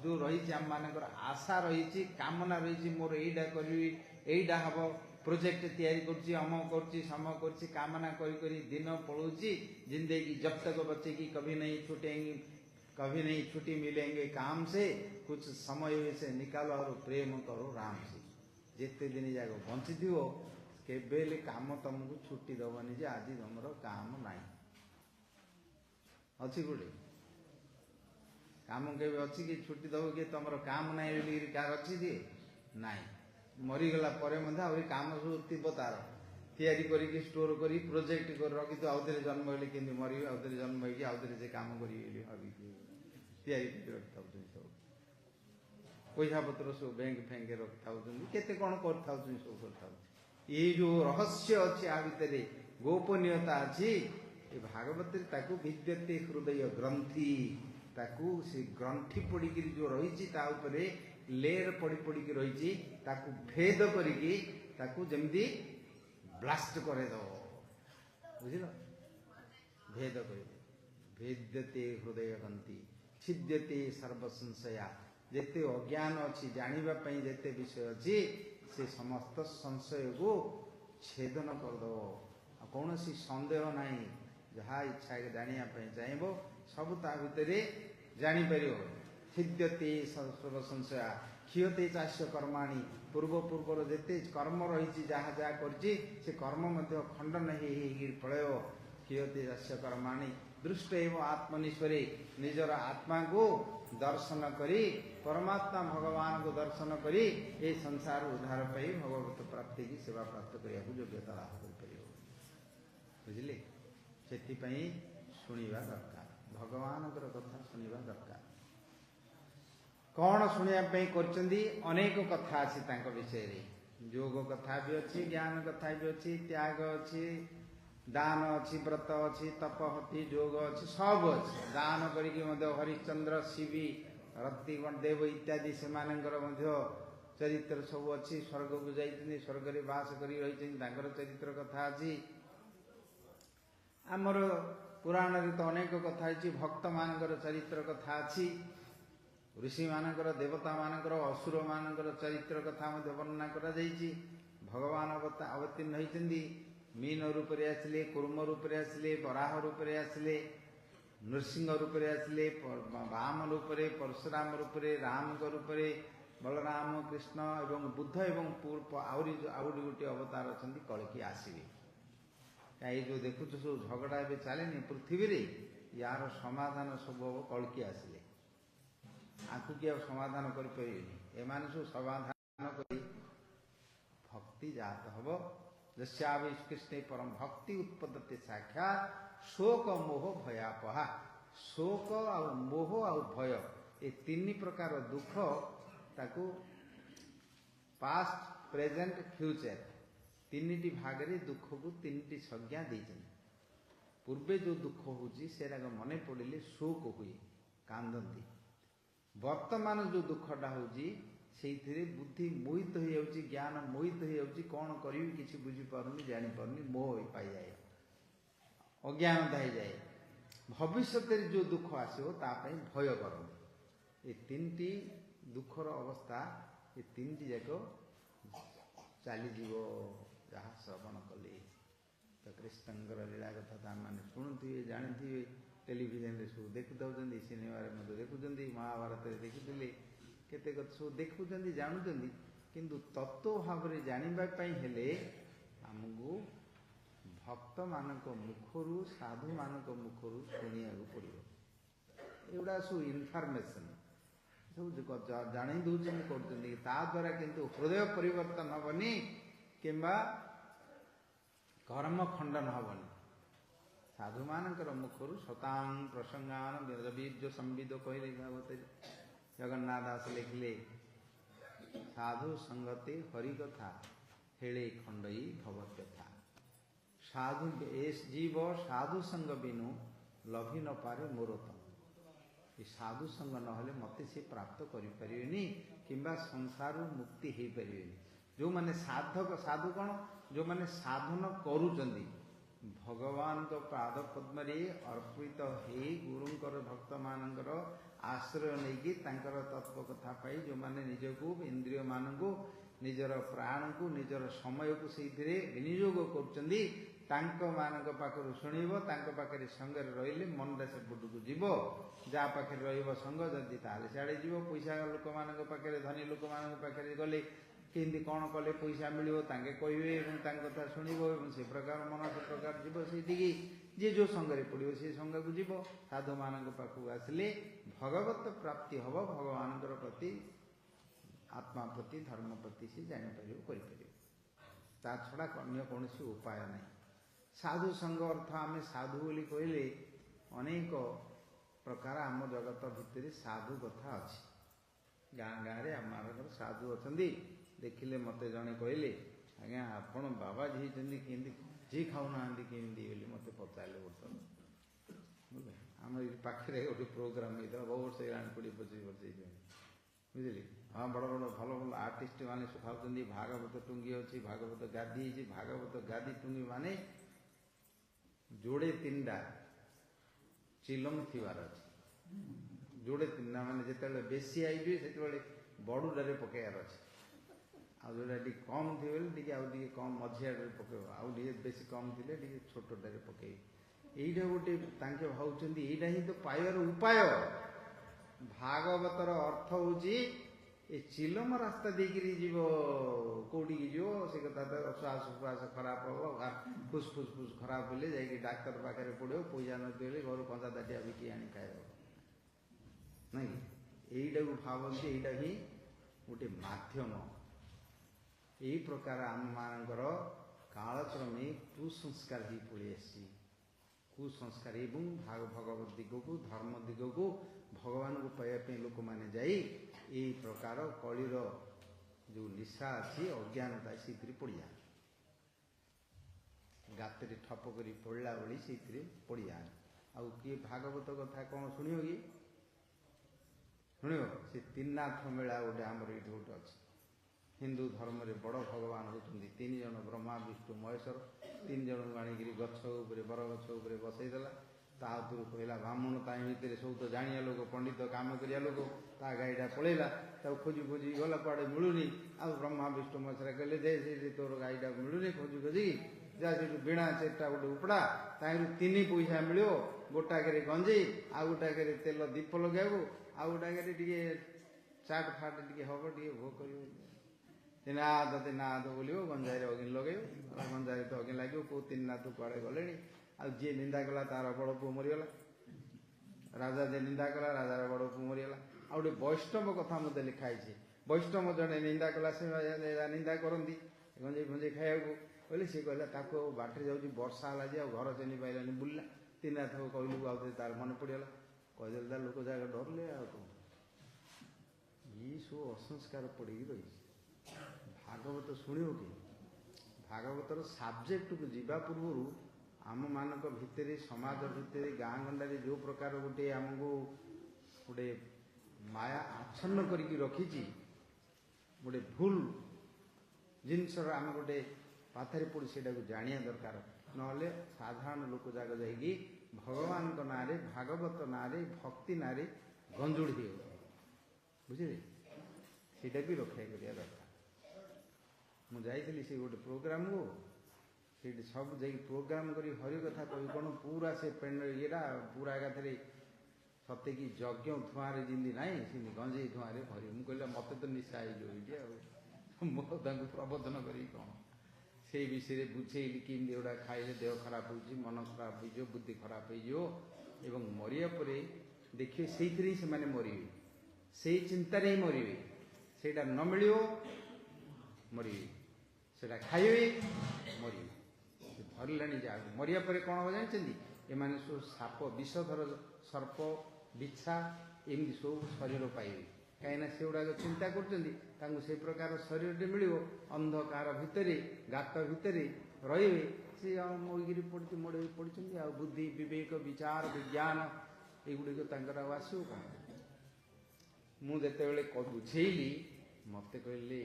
जो रही आम मानकर आशा रही कामना रही मोर एटा करी एटा हम प्रोजेक्ट तैयारी करछि अम करछि सम करछि कामना करी दिन पड़ोची जिंदगी जब तक बचेगी कभी नहीं छूटेंगे कभी नहीं छुट्टी मिलेंगे काम से कुछ समय से निकालो और प्रेम करो राम से जिते दिन जाक बंची थो केबेले काम तुमको छुट्टी दबनी जे आज तुम काम नाई अच्छी गोटे काम के अच्छी कि छुट्टी दब कि तुम काम नाई कार अच्छी जे नाई मरीगला काम सब थी तार तैयारी करी स्टोर करी प्रोजेक्ट कर रखी तो आउ थे जन्म हेले कि मर आउ थे जन्म होगी आउ थे से काम करी भावी तैयारी रखी था सब पैसा पत्र सब बैंक फैंक रखी था केते कौन कर सब कर ये जो रहस्य अच्छी आ भितर गोपनीयता अच्छी ये भागवत विद्यते हृदय ग्रंथि ताकू से ग्रंथि पड़ी जो रही लेयर पड़ी पड़ी रही भेद करी जमी ब्लास्ट करे दो बुझल भेद कर भेद्यते हृदय ग्रंथि छिद्यते सर्व संशया जेते अज्ञान अच्छी जानापी जेते विषय अच्छी से समस्त संशय को छेदन करदे कौन सी सन्देह नहीं जहाँ इच्छा जानापी चाहब सब ता भितर जापर छिद्यते सर्व संशया क्षीयते चाष्य कर्माणि पूर्व पूर्वर जेते कर्म रही जहाँ जहाँ कर कर्म खंडन हो पलय क्षीयते चाष्य कर्माणि दृष्ट एवं आत्मनिश्वरे निजर आत्मा को दर्शन करी परमात्मा भगवान को दर्शन करी ये संसार उद्धार पाई भगवत प्राप्ति की सेवा प्राप्त करने को योग्यता लाभ कर बुझे से शुणा दरकार भगवान कथा शुणा दरकार कौन शुणापी करनेक कथा अच्छी विषय योग कथा भी अच्छी ज्ञान कथा भी अच्छी त्याग अच्छी दान अच्छी व्रत अच्छी तपहति योग अच्छी सब अच्छी दान करिकी हरिश्चंद्र शिवी रत्ती देव इत्यादि से चरित्र सब अच्छी स्वर्ग को जाइछन्ति स्वर्ग रे वास करी रही चरित्र कथा अच्छी आमर पुराण रे तो अनेक कथा अच्छी भक्त मानकर चरित्र कथा अच्छी ऋषि मानकर देवता मानकर असुर मानकर चरित्र कथा वर्णना करा जाइछि भगवान अवतीर्ण होइछन्ति मीन रूप रे आसिले कूर्म रूप रे आसिले वराह रूप रे आसिले नृसिंह रूप रे आसिले वाम रूप रे परशुराम रूप रे राम रूप रे बलराम कृष्ण एवं बुद्ध एवं आउरी गोटे अवतार अछन्ति कलकी आसिबे कहीं जो देखुछ सब झगड़ा ए चलेनी पृथ्वी रे यार समाधान सब कलकी आसिले आंकु किए समाधान कर सब समाधान कर भक्ति जात हम कृष्ण परम भक्ति उत्पद्यते साक्षात शोक मोह भयापहा शोक आ मोह आ भय ये तीन प्रकार दुख ताकू पास्ट प्रेजेंट फ्यूचर तीन भाग रे दुख को तीन संज्ञा देते पूर्वे जो दुख होची से मन पड़े शोक हुए कांदती वर्तमान जो दुखटा होची से बुद्धि मोहित हो जाउची ज्ञान मोहित हो जाउची कौन करी किसी बुझी पारुनी जानी पारुनी मोह पाई जाए अज्ञानता हो जाए भविष्य जो दुख आसो तापई भय कर ये तीन दुखर अवस्था ये तीन जाक चलीज जहाँ श्रवण कले तो कृष्णकर लीला कथा मैंने शुणुवे जानी टेलीविजन सब देखुता सिनेमा देखुं महाभारत देखुले केते सब देखुं जानुं किंतु तत्व भाव में जानापी हेले आमको भक्त मान मुखर साधु मान मुखर शुणा पड़ो एगुड़ा सब इनफर्मेशन सब जानी दौरान कर किंतु हृदय परिवर्तन हेनी किंबा कर्म खंडन हेनी साधु मानकर मुखर शतांग प्रसंगान बीज संविद कहले भागवत जगन्नाथ दास लिखले साधु संगते हरि कथा हेले खंडई भवत्यथा साधु जीव साधु संग बिनु ଲଭି ନ ପାରେ ମୋର ତ। ଏ ସାଧୁ ସଙ୍ଗ ନହେଲେ ମୋତେ ସେ ପ୍ରାପ୍ତ କରିପାରିବେନି କିମ୍ବା ସଂସାରରୁ ମୁକ୍ତି ହେଇପାରିବେନି। ଯେଉଁମାନେ ସାଧକ, ସାଧୁ କ'ଣ? ଯେଉଁମାନେ ସାଧନ କରୁଛନ୍ତି, ଭଗବାନଙ୍କ ପାଦ ପଦ୍ମରେ ଅର୍ପିତ ହେଇ ଗୁରୁଙ୍କର ଭକ୍ତମାନଙ୍କର ଆଶ୍ରୟ ନେଇକି ତାଙ୍କର ତତ୍ତ୍ୱ କଥା ପାଇ ଯେଉଁମାନେ ନିଜକୁ, ଇନ୍ଦ୍ରିୟମାନଙ୍କୁ, ନିଜର ପ୍ରାଣକୁ, ନିଜର ସମୟକୁ ସେଇଥିରେ ବିନିଯୋଗ କରୁଛନ୍ତି, ତାଙ୍କ ମାନଙ୍କ ପାଖରୁ ଶୁଣିବ, ତାଙ୍କ ପାଖରେ ସଙ୍ଗରେ ରହିଲେ ମନଟା ସେପଟକୁ ଯିବ। ଯାହା ପାଖରେ ରହିବ ସଙ୍ଗ ଯଦି ତାହେଲେ ସିଆଡ଼େ ଯିବ। ପଇସା ଲୋକମାନଙ୍କ ପାଖରେ, ଧନୀ ଲୋକମାନଙ୍କ ପାଖରେ ଗଲେ କେମିତି କ'ଣ କଲେ ପଇସା ମିଳିବ ତାଙ୍କେ କହିବେ ଏବଂ ତାଙ୍କ କଥା ଶୁଣିବ ଏବଂ ସେ ପ୍ରକାର ମନ ସେ ପ୍ରକାର ଯିବ ସେଇଠିକି। ଯିଏ ଯେଉଁ ସଙ୍ଗରେ ପଡ଼ିବ ସେ ସଙ୍ଗକୁ ଯିବ। ସାଧୁମାନଙ୍କ ପାଖକୁ ଆସିଲେ ଭଗବତ ପ୍ରାପ୍ତି ହେବ। ଭଗବାନଙ୍କର ପ୍ରତି, ଆତ୍ମା ପ୍ରତି, ଧର୍ମ ପ୍ରତି ସେ ଜାଣିପାରିବ, କରିପାରିବ। ତା ଛଡ଼ା ଅନ୍ୟ କୌଣସି ଉପାୟ ନାହିଁ। ସାଧୁ ସଙ୍ଗ ଅର୍ଥ ଆମେ ସାଧୁ ବୋଲି କହିଲେ ଅନେକ ପ୍ରକାର ଆମ ଜଗତ ଭିତରେ ସାଧୁ କଥା ଅଛି। ଗାଁ ଗାଁରେ ଆମମାନଙ୍କର ସାଧୁ ଅଛନ୍ତି। ଦେଖିଲେ ମୋତେ ଜଣେ କହିଲେ, ଆଜ୍ଞା ଆପଣ ବାବାଜୀ ହେଇଛନ୍ତି କେମିତି, ଯିଏ ଖାଉନାହାନ୍ତି କେମିତି ବୋଲି ମୋତେ ପଚାରିଲେ ବର୍ତ୍ତମାନ। ବୁଝିଲେ, ଆମର ଏଇ ପାଖରେ ଗୋଟେ ପ୍ରୋଗ୍ରାମ ହେଇଥିଲା, ବହୁ ବର୍ଷ ହେଇଗଲାଣି, 20-25 ବର୍ଷ ହେଇଯିବଣି। ବୁଝିଲେ, ହଁ ବଡ଼ ବଡ଼ ଭଲ ଭଲ ଆର୍ଟିଷ୍ଟ ମାନେ ସବୁ ଖାଉଛନ୍ତି। ଭାଗବତ ଟୁଙ୍ଗି ଅଛି, ଭାଗବତ ଗାଦି ହେଇଛି। ଭାଗବତ ଗାଦି ଟୁଙ୍ଗି ମାନେ ଯୋଡ଼େ ତିନିଟା ଚିଲମ ଥିବାର ଅଛି। ଯୋଡ଼େ ତିନିଟା ମାନେ ଯେତେବେଳେ ବେଶୀ ଆଇଯିବେ ସେତେବେଳେ ବଡ଼ୁଟାରେ ପକାଇବାର ଅଛି। ଆଉ ଯେଉଁଟା ଟିକେ କମ୍ ଥିବ ବୋଲି ଟିକେ ଆଉ ଟିକେ କମ୍ ମଝିଆଟାରେ ପକାଇବ, ଆଉ ଟିକେ ବେଶୀ କମ୍ ଥିଲେ ଟିକେ ଛୋଟଟାରେ ପକାଇବେ। ଏଇଟା ଗୋଟେ ତାଙ୍କେ ଭାବୁଛନ୍ତି ଏଇଟା ହିଁ ତ ପାଇବାର ଉପାୟ। ଭାଗବତର ଅର୍ଥ ହେଉଛି ଏ ଚିଲମ ରାସ୍ତା ଦେଇକିରି ଯିବ, କୋଉଠିକି ଯିବ ସେ କଥା ତ ଶ୍ୱାସ ଫ୍ୱାସ ଖରାପ ହେବ, ଫୁସ୍ ଫୁସ୍ ଖରାପ ହେଲେ ଯାଇକି ଡାକ୍ତର ପାଖରେ ପଡ଼ିବ, ପଇସା ନଦେଲେ ଘରୁ କଞ୍ଚା ତାଟିଆ ବିକି ଆଣି ଖାଇବ, ନାଇଁ? ଏଇଟାକୁ ଭାବନ୍ତି ଏଇଟା ହିଁ ଗୋଟେ ମାଧ୍ୟମ। ଏହି ପ୍ରକାର ଆମମାନଙ୍କର କାଳକ୍ରମେ କୁସଂସ୍କାର ହେଇ ପଳେଇ ଆସିଛି। କୁସଂସ୍କାର ଏବଂ ଭଗବତ ଦିଗକୁ, ଧର୍ମ ଦିଗକୁ, ଭଗବାନଙ୍କୁ ପାଇବା ପାଇଁ ଲୋକମାନେ ଯାଇ ଏହି ପ୍ରକାର କଳିର ଯେଉଁ ନିଶା ଅଛି, ଅଜ୍ଞାନତା, ସେଇଥିରେ ପଡ଼ିଯାଆନ୍ତି। ଗାତରେ ଠପ କରି ପଡ଼ିଲା ଭଳି ସେଇଥିରେ ପଡ଼ିଯାଆନ୍ତି। ଆଉ କିଏ ଭାଗବତ କଥା କ'ଣ ଶୁଣିବ କି? ଶୁଣିବ? ସେ ତିନିନାଥ ମେଳା ଗୋଟେ ଆମର ଏଇଠି ଗୋଟେ ଅଛି। ହିନ୍ଦୁ ଧର୍ମରେ ବଡ଼ ଭଗବାନ ହେଉଛନ୍ତି 3 ଜଣ, ବ୍ରହ୍ମା ବିଷ୍ଣୁ ମହେଶ୍ୱର। 3 ଜଣଙ୍କୁ ଆଣିକିରି ଗଛ ଉପରେ, ବରଗଛ ଉପରେ ବସେଇଦେଲା। ତା ଉପରୁ କହିଲା ବ୍ରାହ୍ମଣ, ତା ଭିତରେ ସବୁ ତ ଜାଣିବା ଲୋକ, ପଣ୍ଡିତ, କାମ କରିବା ଲୋକ। ତା ଗାଈଟା ପଳେଇଲା, ତାକୁ ଖୋଜି ଖୋଜି ଗଲା, କୁଆଡ଼େ ମିଳୁନି। ଆଉ ବ୍ରହ୍ମା ବିଷ୍ଣୁ ମହେଶ୍ୱର କହିଲେ ଯେ ସେ ତୋର ଗାଈଟା ମିଳୁନି, ଖୋଜି ଖୋଜିକି ଯା ସେଠୁ ବିଣା ଚେରଟା ଗୋଟେ ଉପଡ଼ା, ତାହିଁରୁ 3 ପଇସା ମିଳିବ। ଗୋଟାକରେ ଗଞ୍ଜେଇ, ଆଉ ଗୋଟାକରେ ତେଲ ଦୀପ ଲଗାଇବୁ, ଆଉ ଗୋଟାକରେ ଟିକେ ଚାଟ ଫାଟ ଟିକେ ହେବ, ଟିକେ ଭୋଗ କରିବ। ତିନିନାଥ ବୋଲିବ, ଗଞ୍ଜାଇରେ ଅଗ୍ନି ଲଗେଇବ। ଗଞ୍ଜାଇରେ ତ ଅଗ୍ନି ଲାଗିବ, କେଉଁ ତିନିନାଥ କୁଆଡ଼େ ଗଲେଣି। ଆଉ ଯିଏ ନିନ୍ଦା କଲା ତାର ବଡ଼ ପୁଅ ମରିଗଲା। ରାଜା ଯିଏ ନିନ୍ଦା କଲା, ରାଜାର ବଡ଼ ପୁଅ ମରିଗଲା। ଆଉ ଗୋଟେ ବୈଷ୍ଣବ କଥା ମୋତେ ଲେଖା ହେଇଛି। ବୈଷ୍ଣବ ଜଣେ ନିନ୍ଦା କଲା, ସେ ନିନ୍ଦା କରନ୍ତି ଗଞ୍ଜେଇ ଫଞ୍ଜେଇ ଖାଇବାକୁ କହିଲେ। ସେ କହିଲା ତାକୁ ଆଉ ବାଟରେ ଯାଉଛି, ବର୍ଷା ହେଲା ଯେ ଆଉ ଘର ଚିହ୍ନି ପାଇଲାନି, ବୁଲିଲା। ତିନିନାଥକୁ କହିଲୁ, ଆଉ ତାର ମନେ ପଡ଼ିଗଲା, କହିଦେଲେ ତା ଲୋକ ଯାକ ଡରିଲେ। ଆଉ କ'ଣ, ଇଏ ସବୁ ଅସଂସ୍କାର ପଡ଼ିକି ରହିଛି। ଭାଗବତ ଶୁଣିବ କି? ଭାଗବତର ସାବଜେକ୍ଟକୁ ଯିବା ପୂର୍ବରୁ ଆମମାନଙ୍କ ଭିତରେ, ସମାଜ ଭିତରେ, ଗାଁ ଗଣ୍ଡାରେ ଯେଉଁ ପ୍ରକାର ଗୋଟେ ଆମକୁ ଗୋଟେ ମାୟା ଆଚ୍ଛନ୍ନ କରିକି ରଖିଛି, ଗୋଟେ ଭୁଲ ଜିନିଷର ଆମେ ଗୋଟେ ପାଥରେ ପଡ଼ି ସେଇଟାକୁ ଜାଣିବା ଦରକାର। ନହେଲେ ସାଧାରଣ ଲୋକ ଯାକ ଯାଇକି ଭଗବାନଙ୍କ ନାଁରେ, ଭାଗବତ ନାଁରେ, ଭକ୍ତି ନାଁରେ ଗଞ୍ଜୁଡ଼ି ହେଇଯାଉଛି। ବୁଝିଲେ? ସେଇଟା ବି ରକ୍ଷା କରିବା ଦରକାର। ମୁଁ ଯାଇଥିଲି ସେ ଗୋଟେ ପ୍ରୋଗ୍ରାମକୁ, ସେଇଠି ସବୁ ଯାଇକି ପ୍ରୋଗ୍ରାମ କରି ହରି କଥା କହି କ'ଣ ପୁରା ସେ ଇଏଟା ପୁରା ଏକାଥରେ ସତେକି ଯଜ୍ଞ ଧୂଆଁରେ ଯେମିତି ନାହିଁ, ସେମିତି ଗଞ୍ଜେଇ ଧୂଆଁରେ ଭରି। ମୁଁ କହିଲି ମୋତେ ତ ନିଶା ହେଇଯିବ ଏଇଠି, ଆଉ ମୁଁ ତାଙ୍କୁ ପ୍ରବଚନ କରିକି କ'ଣ ସେଇ ବିଷୟରେ ବୁଝେଇଲି, କେମିତି ଏଗୁଡ଼ା ଖାଇଲେ ଦେହ ଖରାପ ହେଉଛି, ମନ ଖରାପ ହେଇଯିବ, ବୁଦ୍ଧି ଖରାପ ହେଇଯିବ ଏବଂ ମରିବା ପରେ ଦେଖିବେ ସେଇଥିରେ ହିଁ ସେମାନେ ମରିବେ, ସେଇ ଚିନ୍ତାରେ ହିଁ ମରିବେ। ସେଇଟା ନ ମିଳିବ ମରିବେ, ସେଇଟା ଖାଇବେ ମରିବେ। ଧରିଲାଣି ଯାହାକୁ, ମରିବା ପରେ କ'ଣ ହେବ ଜାଣିଛନ୍ତି? ଏମାନେ ସବୁ ସାପ, ବିଷଧର ସର୍ପ, ବିଛା ଏମିତି ସବୁ ଶରୀର ପାଇବେ। କାହିଁକିନା ସେଗୁଡ଼ାକ ଚିନ୍ତା କରୁଛନ୍ତି, ତାଙ୍କୁ ସେ ପ୍ରକାର ଶରୀରଟେ ମିଳିବ। ଅନ୍ଧକାର ଭିତରେ, ଗାତ ଭିତରେ ରହିବେ, ସେ ମୋଇକିରି ପଢ଼ିଛନ୍ତି ଆଉ ବୁଦ୍ଧି ବିବେକ ବିଚାର ବିଜ୍ଞାନ ଏଗୁଡ଼ିକ ତାଙ୍କର ଆଉ ଆସିବ କ'ଣ? ମୁଁ ଯେତେବେଳେ ବୁଝେଇଲି ମୋତେ କହିଲେ,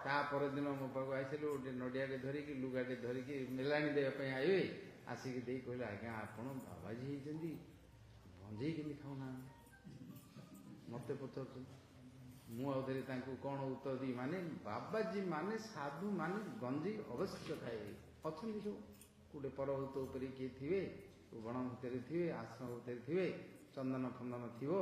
ତା ପରଦିନ ମୋ ପାଖକୁ ଆସିଲେ ଗୋଟେ ନଡ଼ିଆଟେ ଧରିକି ଲୁଗାଟେ ଧରିକି ମେଲାଣି ଦେବା ପାଇଁ ଆଇବେ, ଆସିକି ଦେଇ କହିଲେ, ଆଜ୍ଞା ଆପଣ ବାବାଜୀ ହେଇଛନ୍ତି, ଗଞ୍ଜେଇ କେମିତି ଖାଉନାହାନ୍ତି? ମୋତେ ପଚାରୁଛନ୍ତି। ମୁଁ ଆଉ ଥରେ ତାଙ୍କୁ କ'ଣ ଉତ୍ତର ଦିଇ, ମାନେ ବାବାଜୀ ମାନେ ସାଧୁ ମାନେ ଗଞ୍ଜେଇ ଅବଶ୍ୟ ଖାଇବେ। ଅଛନ୍ତି ସବୁ ଗୋଟେ ପର୍ବତ ଉପରେ କିଏ ଥିବେ, ବଣ ଭିତରେ ଥିବେ, ଆଶ୍ରମ ଭିତରେ ଥିବେ, ଚନ୍ଦନ ଫନ୍ଦନ ଥିବ,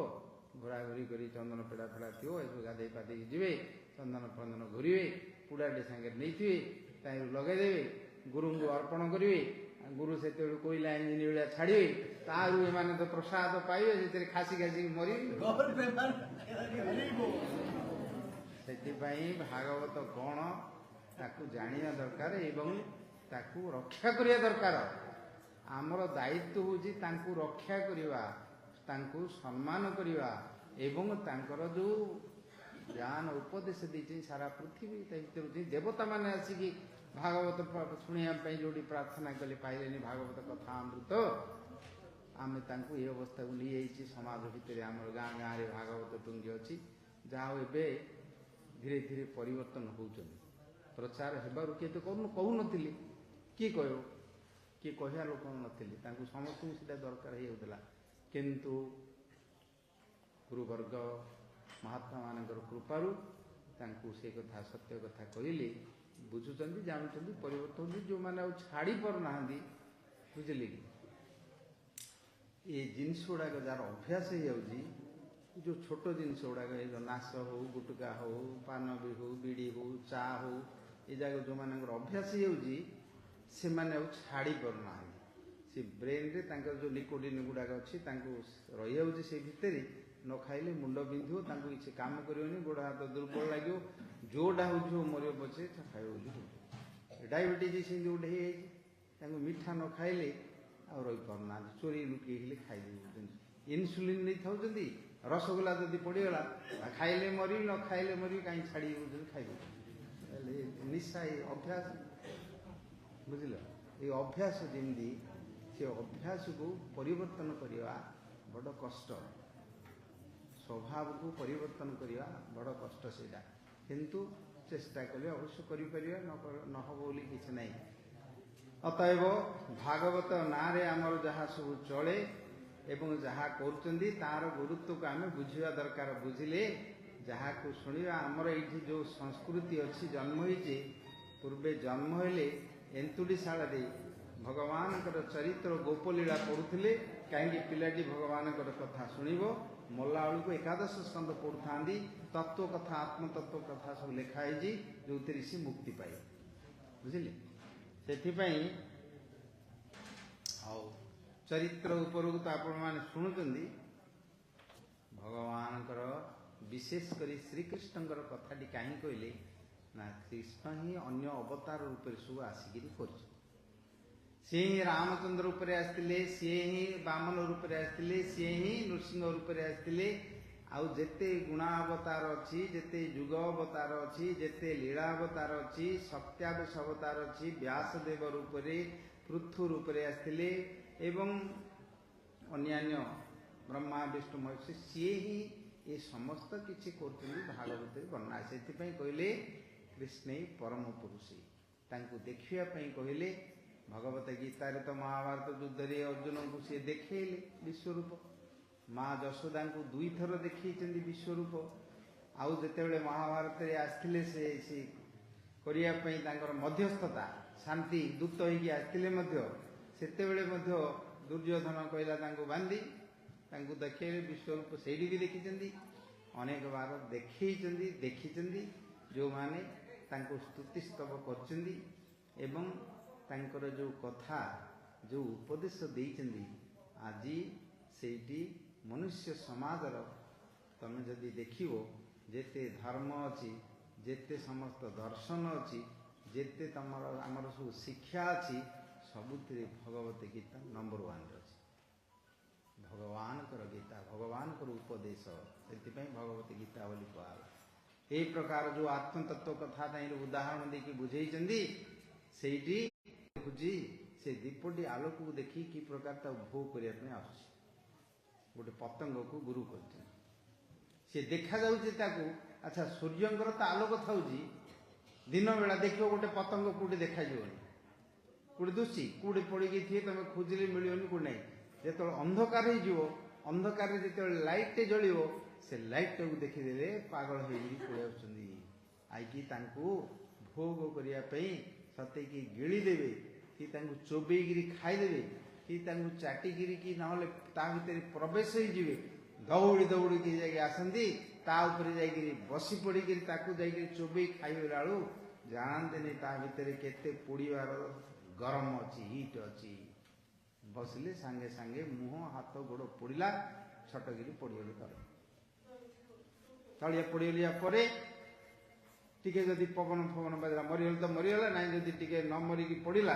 ଘୋରାଘୋରି କରି ଚନ୍ଦନ ପେଡ଼ା ଫେଡ଼ା ଥିବ, ଏସବୁ ଗାଧେଇ ପାଧେଇକି ଯିବେ, ଚନ୍ଦନ ଫନ୍ଦନ ଘୁରିବେ, ପୁଡ଼ାଟେ ସାଙ୍ଗରେ ନେଇଥିବେ, ତାହିଁରୁ ଲଗେଇଦେବେ, ଗୁରୁଙ୍କୁ ଅର୍ପଣ କରିବେ। ଗୁରୁ ସେତେବେଳେ କୋଇଲା ଇଞ୍ଜିନ ଭଳିଆ ଛାଡ଼ିବେ, ତାରୁ ଏମାନେ ତ ପ୍ରସାଦ ପାଇବେ, ସେଥିରେ ଖାସି ଖାସିକି ମରିବେ। ସେଥିପାଇଁ ଭାଗବତ କ'ଣ ତାକୁ ଜାଣିବା ଦରକାର ଏବଂ ତାକୁ ରକ୍ଷା କରିବା ଦରକାର। ଆମର ଦାୟିତ୍ୱ ହେଉଛି ତାଙ୍କୁ ରକ୍ଷା କରିବା, ତାଙ୍କୁ ସମ୍ମାନ କରିବା ଏବଂ ତାଙ୍କର ଯେଉଁ ଜ୍ଞାନ ଉପଦେଶ ଦେଇଛନ୍ତି ସାରା ପୃଥିବୀ ତା ଭିତରେ ଦେବତାମାନେ ଆସିକି ଭାଗବତ ଶୁଣିବା ପାଇଁ ଯେଉଁଠି ପ୍ରାର୍ଥନା କଲେ ପାଇଲେନି ଭାଗବତ କଥା ଅମୃତ, ଆମେ ତାଙ୍କୁ ଏ ଅବସ୍ଥାକୁ ନେଇଯାଇଛି। ସମାଜ ଭିତରେ ଆମର ଗାଁ ଗାଁରେ ଭାଗବତ ଟୁଙ୍ଗି ଅଛି। ଯାହା ହଉ ଏବେ ଧୀରେ ଧୀରେ ପରିବର୍ତ୍ତନ ହେଉଛନ୍ତି। ପ୍ରଚାର ହେବାରୁ କିଏ ତ କହୁନଥିଲି, କିଏ କହିବ, କିଏ କହିବା ଲୋକ ନଥିଲେ, ତାଙ୍କୁ ସମସ୍ତଙ୍କୁ ସେଇଟା ଦରକାର ହେଇଯାଉଥିଲା। କିନ୍ତୁ ଗୁରୁବର୍ଗ ମହାତ୍ମାମାନଙ୍କର କୃପାରୁ ତାଙ୍କୁ ସେ କଥା ସତ୍ୟ କଥା କହିଲେ ବୁଝୁଛନ୍ତି, ଜାଣୁଛନ୍ତି, ପରିବର୍ତ୍ତନ ହେଉଛି। ଯେଉଁମାନେ ଆଉ ଛାଡ଼ି ପାରୁନାହାନ୍ତି, ବୁଝିଲେ କି, ଏ ଜିନିଷ ଗୁଡ଼ାକ ଯାହାର ଅଭ୍ୟାସ ହେଇଯାଉଛି, ଯେଉଁ ଛୋଟ ଜିନିଷ ଗୁଡ଼ାକ ଏଇ ନାଶ ହେଉ, ଗୁଟୁକା ହେଉ, ପାନ ବି ହେଉ, ବିଡ଼ି ହେଉ, ଚା ହେଉ, ଏ ଯାକ ଯେଉଁମାନଙ୍କର ଅଭ୍ୟାସ ହେଇଯାଉଛି ସେମାନେ ଆଉ ଛାଡ଼ି ପାରୁନାହାନ୍ତି। ସେ ବ୍ରେନ୍ରେ ତାଙ୍କର ଯେଉଁ ନିକୋଟିନ୍ ଗୁଡ଼ାକ ଅଛି ତାଙ୍କୁ ରହିଯାଉଛି ସେ ଭିତରେ। ନ ଖାଇଲେ ମୁଣ୍ଡ ବିନ୍ଧିବ, ତାଙ୍କୁ କିଛି କାମ କରିବନି, ଗୋଡ଼ ହାତ ଦୁର୍ବଳ ଲାଗିବ, ଯେଉଁଟା ହେଉଛି ମରିବ ପଛେ ଖାଇବ ବୋଲି। ଡାଇବେଟିସ୍ ସେମିତି ଗୋଟେ ହେଇଯାଇଛି, ତାଙ୍କୁ ମିଠା ନ ଖାଇଲେ ଆଉ ରହିପାରୁନାହାନ୍ତି, ଚୋରି ଲୁକେଇ ହେଲେ ଖାଇଦେଉଛନ୍ତି। ଇନ୍ସୁଲିନ୍ ନେଇଥାଉଛନ୍ତି, ରସଗୋଲା ଯଦି ପଡ଼ିଗଲା ଖାଇଲେ ମରିବି, ନ ଖାଇଲେ ମରିବି, କାହିଁ ଛାଡ଼ି ଦେଉଛନ୍ତି, ଖାଇଦେଉଛନ୍ତି। ହେଲେ ନିଶା ଏ ଅଭ୍ୟାସ, ବୁଝିଲ, ଏ ଅଭ୍ୟାସ ଯେମିତି, ସେ ଅଭ୍ୟାସକୁ ପରିବର୍ତ୍ତନ କରିବା ବଡ଼ କଷ୍ଟ। ସ୍ୱଭାବକୁ ପରିବର୍ତ୍ତନ କରିବା ବଡ଼ କଷ୍ଟ ସେଇଟା, କିନ୍ତୁ ଚେଷ୍ଟା କଲେ ଅବଶ୍ୟ କରିପାରିବା, ନ ହେବ ବୋଲି କିଛି ନାହିଁ। ଅତଏବ ଭାଗବତ ନାଁରେ ଆମର ଯାହା ସବୁ ଚଳେ ଏବଂ ଯାହା କରୁଛନ୍ତି ତାର ଗୁରୁତ୍ୱକୁ ଆମେ ବୁଝିବା ଦରକାର। ବୁଝିଲେ ଯାହାକୁ ଶୁଣିବା, ଆମର ଏଇଠି ଯେଉଁ ସଂସ୍କୃତି ଅଛି, ଜନ୍ମ ହେଇଛି, ପୂର୍ବେ ଜନ୍ମ ହେଲେ ଏନ୍ତୁଡ଼ିଶାଳରେ ଭଗବାନଙ୍କର ଚରିତ୍ର ଗୋପଲୀଳା ପଢ଼ୁଥିଲେ। କାହିଁକି? ପିଲାଟି ଭଗବାନଙ୍କର କଥା ଶୁଣିବ। ମଲା ବେଳକୁ ଏକାଦଶ ସ୍କନ୍ଧ ପଢ଼ୁଥାନ୍ତି, ତତ୍ତ୍ୱ କଥା, ଆତ୍ମତତ୍ତ୍ୱ କଥା ସବୁ ଲେଖା ହେଇଛି, ଯେଉଁଥିରେ ସେ ମୁକ୍ତି ପାଇବ। ବୁଝିଲେ? ସେଥିପାଇଁ ଆଉ ଚରିତ୍ର ଉପରକୁ ତ ଆପଣମାନେ ଶୁଣୁଛନ୍ତି। ଭଗବାନଙ୍କର ବିଶେଷ କରି ଶ୍ରୀକୃଷ୍ଣଙ୍କର କଥାଟି କାହିଁ କହିଲେ ନା, କୃଷ୍ଣ ହିଁ ଅନ୍ୟ ଅବତାର ରୂପରେ ସବୁ ଆସିକିରି କରିଛନ୍ତି। ସିଏ ହିଁ ରାମଚନ୍ଦ୍ର ରୂପରେ ଆସିଥିଲେ, ସିଏ ହିଁ ବାମନ ରୂପରେ ଆସିଥିଲେ, ସିଏ ହିଁ ନୃସିଂହ ରୂପରେ ଆସିଥିଲେ। ଆଉ ଯେତେ ଗୁଣାବତାର ଅଛି, ଯେତେ ଯୁଗ ଅବତାର ଅଛି, ଯେତେ ଲୀଳା ଅବତାର ଅଛି, ସତ୍ୟାବେଶ ଅବତାର ଅଛି, ବ୍ୟାସଦେବ ରୂପରେ, ପୃଥୁ ରୂପରେ ଆସିଥିଲେ ଏବଂ ଅନ୍ୟାନ୍ୟ ବ୍ରହ୍ମା ବିଷ୍ଣୁ ମହେଶ୍ୱର, ସିଏ ହିଁ ଏ ସମସ୍ତ କିଛି କରୁଛନ୍ତି ଭାଗବତରେ ବର୍ଣ୍ଣନା। ସେଥିପାଇଁ କହିଲେ କୃଷ୍ଣେ ପରମ ପୁରୁଷେ, ତାଙ୍କୁ ଦେଖିବା ପାଇଁ କହିଲେ। ଭଗବତ ଗୀତାରେ ତ ମହାଭାରତ ଯୁଦ୍ଧରେ ଅର୍ଜୁନଙ୍କୁ ସିଏ ଦେଖେଇଲେ ବିଶ୍ୱରୂପ, ମା ଯଶୋଦାଙ୍କୁ ଦୁଇଥର ଦେଖେଇଛନ୍ତି ବିଶ୍ୱରୂପ। ଆଉ ଯେତେବେଳେ ମହାଭାରତରେ ଆସିଥିଲେ ସେ କରିବା ପାଇଁ ତାଙ୍କର ମଧ୍ୟସ୍ଥତା, ଶାନ୍ତି ଦୂତ ହେଇକି ଆସିଥିଲେ ମଧ୍ୟ, ସେତେବେଳେ ମଧ୍ୟ ଦୁର୍ଯ୍ୟୋଧନ କହିଲା ତାଙ୍କୁ ବାନ୍ଧି, ତାଙ୍କୁ ଦେଖେଇଲେ ବିଶ୍ୱରୂପ, ସେଇଠି ବି ଦେଖିଛନ୍ତି। ଅନେକ ବାର ଦେଖେଇଛନ୍ତି, ଦେଖିଛନ୍ତି। ଯେଉଁମାନେ ତାଙ୍କୁ ସ୍ତୁତିସ୍ତବ କରିଛନ୍ତି ଏବଂ ତାଙ୍କର ଯେଉଁ କଥା, ଯେଉଁ ଉପଦେଶ ଦେଇଛନ୍ତି, ଆଜି ସେଇଠି ମନୁଷ୍ୟ ସମାଜର ତମେ ଯଦି ଦେଖିବ, ଯେତେ ଧର୍ମ ଅଛି, ଯେତେ ସମସ୍ତ ଦର୍ଶନ ଅଛି, ଯେତେ ଆମର ସବୁ ଶିକ୍ଷା ଅଛି, ସବୁଥିରେ ଭଗବତ ଗୀତା ନମ୍ବର 1ରେ ଅଛି। ଭଗବାନଙ୍କର ଗୀତା, ଭଗବାନଙ୍କର ଉପଦେଶ, ସେଥିପାଇଁ ଭଗବତ ଗୀତା ବୋଲି କୁହାଗଲା। ଏହି ପ୍ରକାର ଯେଉଁ ଆତ୍ମତତ୍ତ୍ୱ କଥା ତାହିଁରେ ଉଦାହରଣ ଦେଇକି ବୁଝେଇଛନ୍ତି, ସେଇଠି ଦେଖୁଛି ସେ ଦୀପଟି ଆଲୋକକୁ ଦେଖି କି ପ୍ରକାର ତାକୁ ଭୋଗ କରିବା ପାଇଁ ଆସୁଛି। ଗୋଟେ ପତଙ୍ଗକୁ ଗୁରୁ କରୁଛନ୍ତି, ସେ ଦେଖାଯାଉଛି ତାକୁ। ଆଚ୍ଛା, ସୂର୍ଯ୍ୟଙ୍କର ତ ଆଲୋକ ଥାଉଛି, ଦିନ ବେଳା ଦେଖିବ ଗୋଟେ ପତଙ୍ଗ କୋଉଠି ଦେଖାଯିବନି, କୋଉଠି ଦୁଷି କୋଉଠି ପଡ଼ିକି ଥିବେ, ତମେ ଖୋଜିଲେ ମିଳିବନି, କୋଉଠି ନାହିଁ। ଯେତେବେଳେ ଅନ୍ଧକାର ହେଇଯିବ, ଅନ୍ଧକାରରେ ଯେତେବେଳେ ଲାଇଟ୍ଟେ ଜଳିବ, ସେ ଲାଇଟ୍ଟାକୁ ଦେଖିଦେଲେ ପାଗଳ ହେଇକି ପଳେଇ ଆସୁଛନ୍ତି। ଆଇକି ତାଙ୍କୁ ଭୋଗ କରିବା ପାଇଁ ସତେକି ଗିଳିଦେବେ, କି ତାଙ୍କୁ ଚୋବେଇକିରି ଖାଇଦେବେ, କି ତାଙ୍କୁ ଚାଟିକିରି, କି ନହେଲେ ତା ଭିତରେ ପ୍ରବେଶ ହେଇଯିବେ। ଦୌଡ଼ି ଦୌଡ଼ିକି ଯାଇକି ଆସନ୍ତି, ତା ଉପରେ ଯାଇକିରି ବସି ପଡ଼ିକିରି ତାକୁ ଯାଇକିରି ଚୋବେଇ ଖାଇଲା ବେଳୁ ଜାଣନ୍ତିନି ତା ଭିତରେ କେତେ ପୋଡ଼ିବାର ଗରମ ଅଛି, ହିଟ୍ ଅଛି। ବସିଲେ ସାଙ୍ଗେ ସାଙ୍ଗେ ମୁହଁ ହାତ ଗୋଡ଼ ପୋଡ଼ିଲା, ଛଟକିରି ପଡ଼ିଗଲେ ତଳିଆ ପଡ଼ିଗଲା ପରେ ଟିକେ ଯଦି ପବନ ଫବନ ବାଜିଲା ମରିଗଲେ ତ ମରିଗଲା, ନାଇଁ ଯଦି ଟିକେ ନ ମରିକି ପଡ଼ିଲା,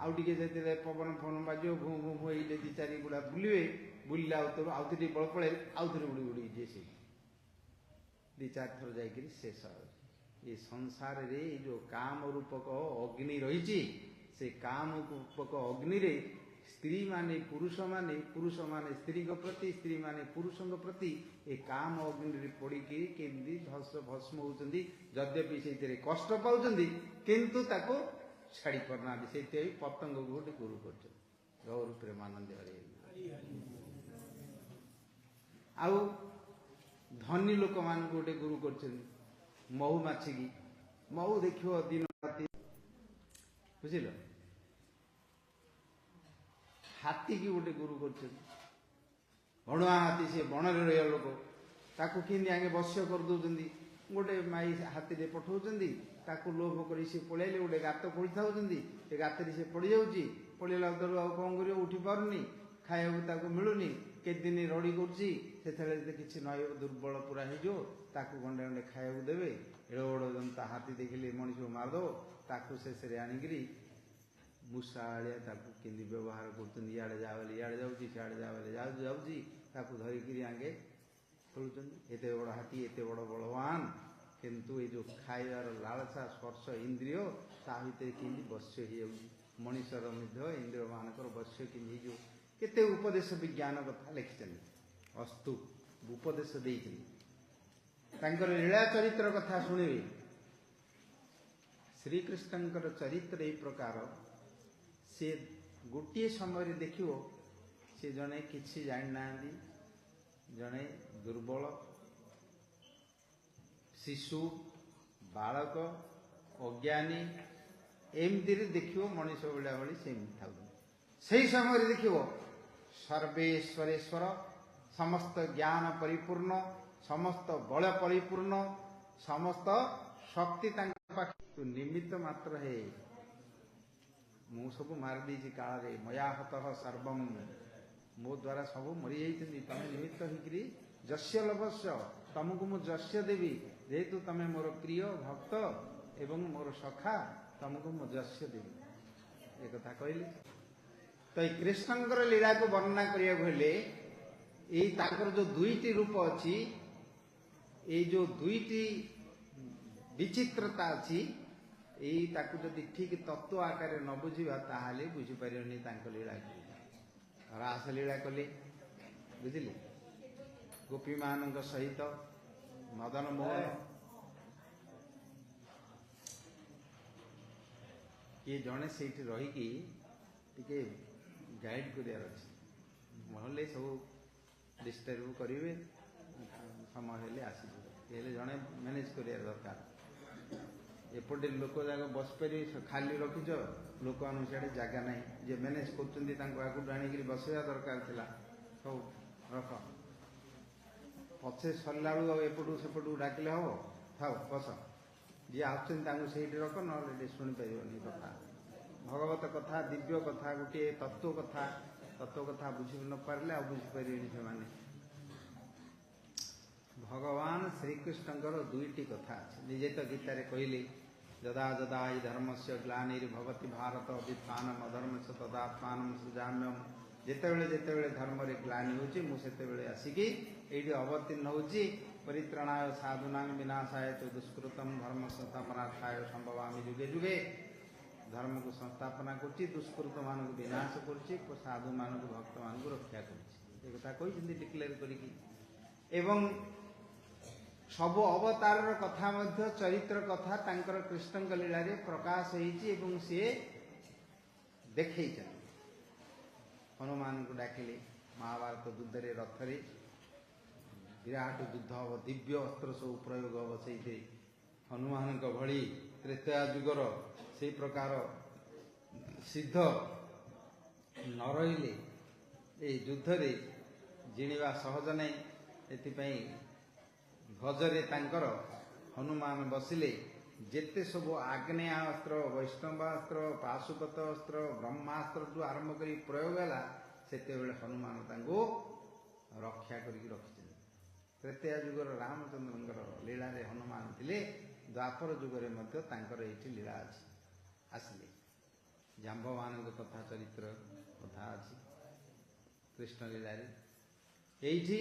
ଆଉ ଟିକେ ଯେତେବେଳେ ପବନ ଫବନ ବାଜିବ ଭୁଁ ଭୁଁ ଭୁଁ ଏଇଲେ 2-4 ଗୁଡ଼ା ବୁଲିବେ, ବୁଲିଲା ଆଉଥରେ ଟିକେ ବଳ ପଳେଇ ଆଉଥରେ ଉଡ଼ି ଉଡ଼ି ଯିଏ ସେ 2-4 ଥର ଯାଇକିରି ଶେଷ। ଏ ସଂସାରରେ ଏଇ ଯେଉଁ କାମ ରୂପକ ଅଗ୍ନି ରହିଛି, ସେ କାମ ରୂପକ ଅଗ୍ନିରେ ସ୍ତ୍ରୀମାନେ ପୁରୁଷମାନେ, ପୁରୁଷମାନେ ସ୍ତ୍ରୀଙ୍କ ପ୍ରତି, ସ୍ତ୍ରୀମାନେ ପୁରୁଷଙ୍କ ପ୍ରତି ଏ କାମ ଅଗ୍ନିରେ ପଡ଼ିକି କେମିତି ଭସ୍ମ ହେଉଛନ୍ତି। ଯଦ୍ୟପି ସେଇଥିରେ କଷ୍ଟ ପାଉଛନ୍ତି, କିନ୍ତୁ ତାକୁ ଛାଡ଼ି ପାରୁନାହାନ୍ତି। ସେଇଥିପାଇଁ ପତଙ୍ଗକୁ ଗୋଟେ ଗୁରୁ କରୁଛନ୍ତି। ଗୌର ପ୍ରେମାନନ୍ଦ ହରେ। ଆଉ ଧନୀ ଲୋକମାନଙ୍କୁ ଗୋଟେ ଗୁରୁ କରୁଛନ୍ତି, ମହୁମାଛିକି। ମହୁ ଦେଖିବ ଦିନ ରାତି, ବୁଝିଲ। ହାତୀକି ଗୋଟେ ଗୁରୁ କରୁଛନ୍ତି, ବଣୁଆ ହାତୀ, ସେ ବଣରେ ରହିବା ଲୋକ, ତାକୁ କେମିତି ଆଗେ ବଶ୍ୟ କରିଦେଉଛନ୍ତି। ଗୋଟେ ମାଇ ହାତୀରେ ପଠାଉଛନ୍ତି, ତାକୁ ଲୋଭ କରି ସେ ପଳେଇଲେ, ଗୋଟେ ଗାତ ଖୋଳିଥାଉଛନ୍ତି, ସେ ଗାତରେ ସେ ପଡ଼ିଯାଉଛି। ପଡ଼ିଗଲା ଭିତରୁ ଆଉ କ'ଣ କରିବ, ଉଠି ପାରୁନି, ଖାଇବାକୁ ତାକୁ ମିଳୁନି, କେତେଦିନ ରଡ଼ି କରୁଛି। ସେତେବେଳେ କିଛି ନହେବ, ଦୁର୍ବଳ ପୁରା ହେଇଯିବ, ତାକୁ ଗଣ୍ଡେ ଗଣ୍ଡେ ଖାଇବାକୁ ଦେବେ। ଏଡ଼େ ବଡ଼ ଜନ୍ତା ହାତୀ ଦେଖିଲେ ମଣିଷକୁ ମାରିଦେବ, ତାକୁ ଶେଷରେ ଆଣିକିରି ମୂଷାଳିଆ ତାକୁ କେମିତି ବ୍ୟବହାର କରୁଛନ୍ତି। ଇଆଡ଼େ ଯାଅ ବୋଲି ଇଆଡ଼େ ଯାଉଛି, ସିଆଡ଼େ ଯାଅ ବୋଲି ଯାଉଛି, ତାକୁ ଧରିକିରି ଆଗେ ଖେଳୁଛନ୍ତି। ଏତେ ବଡ଼ ହାତୀ, ଏତେ ବଡ଼ ବଳବାନ, କିନ୍ତୁ ଏଇ ଯେଉଁ ଖାଇବାର ଲାଳସା, ସ୍ପର୍ଶ ଇନ୍ଦ୍ରିୟ ତା ଭିତରେ କେମିତି ବଶ୍ୟ ହେଇଯାଉଛି। ମଣିଷର ମଧ୍ୟ ଇନ୍ଦ୍ରିୟମାନଙ୍କର ବଶ୍ୟ କେମିତି ହେଇଯିବ। କେତେ ଉପଦେଶ ବିଜ୍ଞାନ କଥା ଲେଖିଛନ୍ତି, ଅସ୍ତୁ ଉପଦେଶ ଦେଇଛନ୍ତି। ତାଙ୍କର ଲୀଳା ଚରିତ୍ର କଥା ଶୁଣିବେ। ଶ୍ରୀକୃଷ୍ଣଙ୍କର ଚରିତ୍ର ଏହି ପ୍ରକାର, ସେ ଗୋଟିଏ ସମୟରେ ଦେଖିବ, ସେ ଜଣେ କିଛି ଜାଣିନାହାନ୍ତି, ଜଣେ ଦୁର୍ବଳ ଶିଶୁ, ବାଳକ, ଅଜ୍ଞାନୀ, ଏମିତିରେ ଦେଖିବ ମଣିଷ ଭଳିଆ ଭଳି ସେମିତି ଥାଉଛନ୍ତି। ସେହି ସମୟରେ ଦେଖିବ ସର୍ବେଶ୍ୱରେଶ୍ୱର, ସମସ୍ତ ଜ୍ଞାନ ପରିପୂର୍ଣ୍ଣ, ସମସ୍ତ ବଳ ପରିପୂର୍ଣ୍ଣ, ସମସ୍ତ ଶକ୍ତି ତାଙ୍କ ପାଖରେ। ନିମିତ୍ତ ମାତ୍ର ହେ, ମୁଁ ସବୁ ମାରିଦେଇଛି କାଳରେ, ମୟା ହତଃ ସର୍ବମ୍, ମୋ ଦ୍ୱାରା ସବୁ ମରିଯାଇଛନ୍ତି। ତମେ ନିମିତ୍ତ ହେଇକିରି ଯସ୍ୟ ଲଭସ୍ୟ, ତମକୁ ମୁଁ ଯସ୍ୟ ଦେବି, ଯେହେତୁ ତମେ ମୋର ପ୍ରିୟ ଭକ୍ତ ଏବଂ ମୋର ସଖା, ତମକୁ ମୁଁ ଯସ୍ୟ ଦେବି, ଏ କଥା କହିଲି। ତ ଏଇ କୃଷ୍ଣଙ୍କର ଲୀଳାକୁ ବର୍ଣ୍ଣନା କରିବାକୁ ହେଲେ ଏଇ ତାଙ୍କର ଯେଉଁ 2ଟି ରୂପ ଅଛି, ଏଇ ଯେଉଁ 2ଟି ବିଚିତ୍ରତା ଅଛି, ଏଇ ତାକୁ ଯଦି ଠିକ୍ ତତ୍ତ୍ୱ ଆକାରରେ ନ ବୁଝିବା ତାହେଲେ ବୁଝିପାରିବନି ତାଙ୍କ ଲୀଳାକୁ। ରାସ ଲୀଳା କଲେ, ବୁଝିଲେ, ଗୋପୀମାନଙ୍କ ସହିତ ମଦନ ମୋହନ। କିଏ ଜଣେ ସେଇଠି ରହିକି ଟିକେ ଗାଇଡ଼ କରିବାର ଅଛି, ନହେଲେ ସବୁ ଡିଷ୍ଟର୍ବ କରିବେ, ସମୟ ହେଲେ ଆସିଯିବେ। ହେଲେ ଜଣେ ମ୍ୟାନେଜ କରିବାର ଦରକାର। ଏପଟେ ଲୋକ ଯାକ ବସିପାରିବେ, ଖାଲି ରଖିଛ, ଲୋକମାନଙ୍କୁ ସିଆଡ଼େ ଜାଗା ନାହିଁ, ଯିଏ ମ୍ୟାନେଜ କରୁଛନ୍ତି ତାଙ୍କୁ ଆଗରୁ ଆଣିକିରି ବସାଇବା ଦରକାର ଥିଲା। ହଉ ରଖ, ପଛେ ସରିଲା ବେଳକୁ ଆଉ ଏପଟକୁ ସେପଟକୁ ଡାକିଲେ ହେବ। ଥାଉ ବସ, ଯିଏ ଆସୁଛନ୍ତି ତାଙ୍କୁ ସେଇଠି ରଖ, ନହେଲେ ଏଠି ଶୁଣିପାରିବନି କଥା। ଭଗବତ କଥା, ଦିବ୍ୟ କଥା, ଗୋଟିଏ ତତ୍ତ୍ୱ କଥା ବୁଝି ନ ପାରିଲେ ଆଉ ବୁଝିପାରିବେନି ସେମାନେ। ଭଗବାନ ଶ୍ରୀକୃଷ୍ଣଙ୍କର 2ଟି କଥା ଅଛି, ନିଜେ ତ ଗୀତାରେ କହିଲେ, ଯଦା ଯଦା ହି ଧର୍ମସ୍ୟ ଗ୍ଲାନିର୍ଭବତି ଭାରତ ଅଭ୍ୟୁତ୍ଥାନମ୍ ଅଧର୍ମସ୍ୟ ତଦାତ୍ମାନଂ ସୃଜାମ୍ୟହମ୍। ଯେତେବେଳେ ଯେତେବେଳେ ଧର୍ମରେ ଗ୍ଲାନି ହେଉଛି, ମୁଁ ସେତେବେଳେ ଆସିକି ଏଇଠି ଅବତୀର୍ଣ୍ଣ ହେଉଛି। ପରିତ୍ରାଣାୟ ସାଧୁନାଂ ବିନାଶାୟ ଚ ଦୁଷ୍କୃତମ୍ ଧର୍ମ ସଂସ୍ଥାପନାର୍ଥାୟ ସମ୍ଭବାମି ଯୁଗେ ଯୁଗେ। धर्म को संस्थापना करुच्ची दुष्कृत मान विनाश करुच्ची साधु मान भक्त मान रक्षा करुच्ची कहते डिक्लेयर कर सब अवतार कथा मध्य चरित्र कथा तांकर कृष्ण लीला रे प्रकाश होती सी देखे हनुमान को डाकिले महाभारत युद्ध रे रथ रे विराट युद्ध हम दिव्य अस्त्र सब प्रयोग हम से हनुमान भली त्रेता जुगर से प्रकार सिद्ध न रहिले ए युद्ध रे जिणवा सहज नहीं एथिपाई गजरे तांकर हनुमान बसिले जेते सब आग्नेयास्त्र वैष्णवास्त्र पाशुपत अस्त्र ब्रह्मास्त्र जो आरंभ कर प्रयोग है सेते बेले हनुमान तांको रक्षा करके रखिछन। त्रेता जुगर रामचंद्र लीला रे हनुमान थिले द्वापर जुगरे मध्य तांकर एठी लीला अछि आसिले जाम्बवान कथा चरित्र कथा अछि कृष्ण लीला रे एठी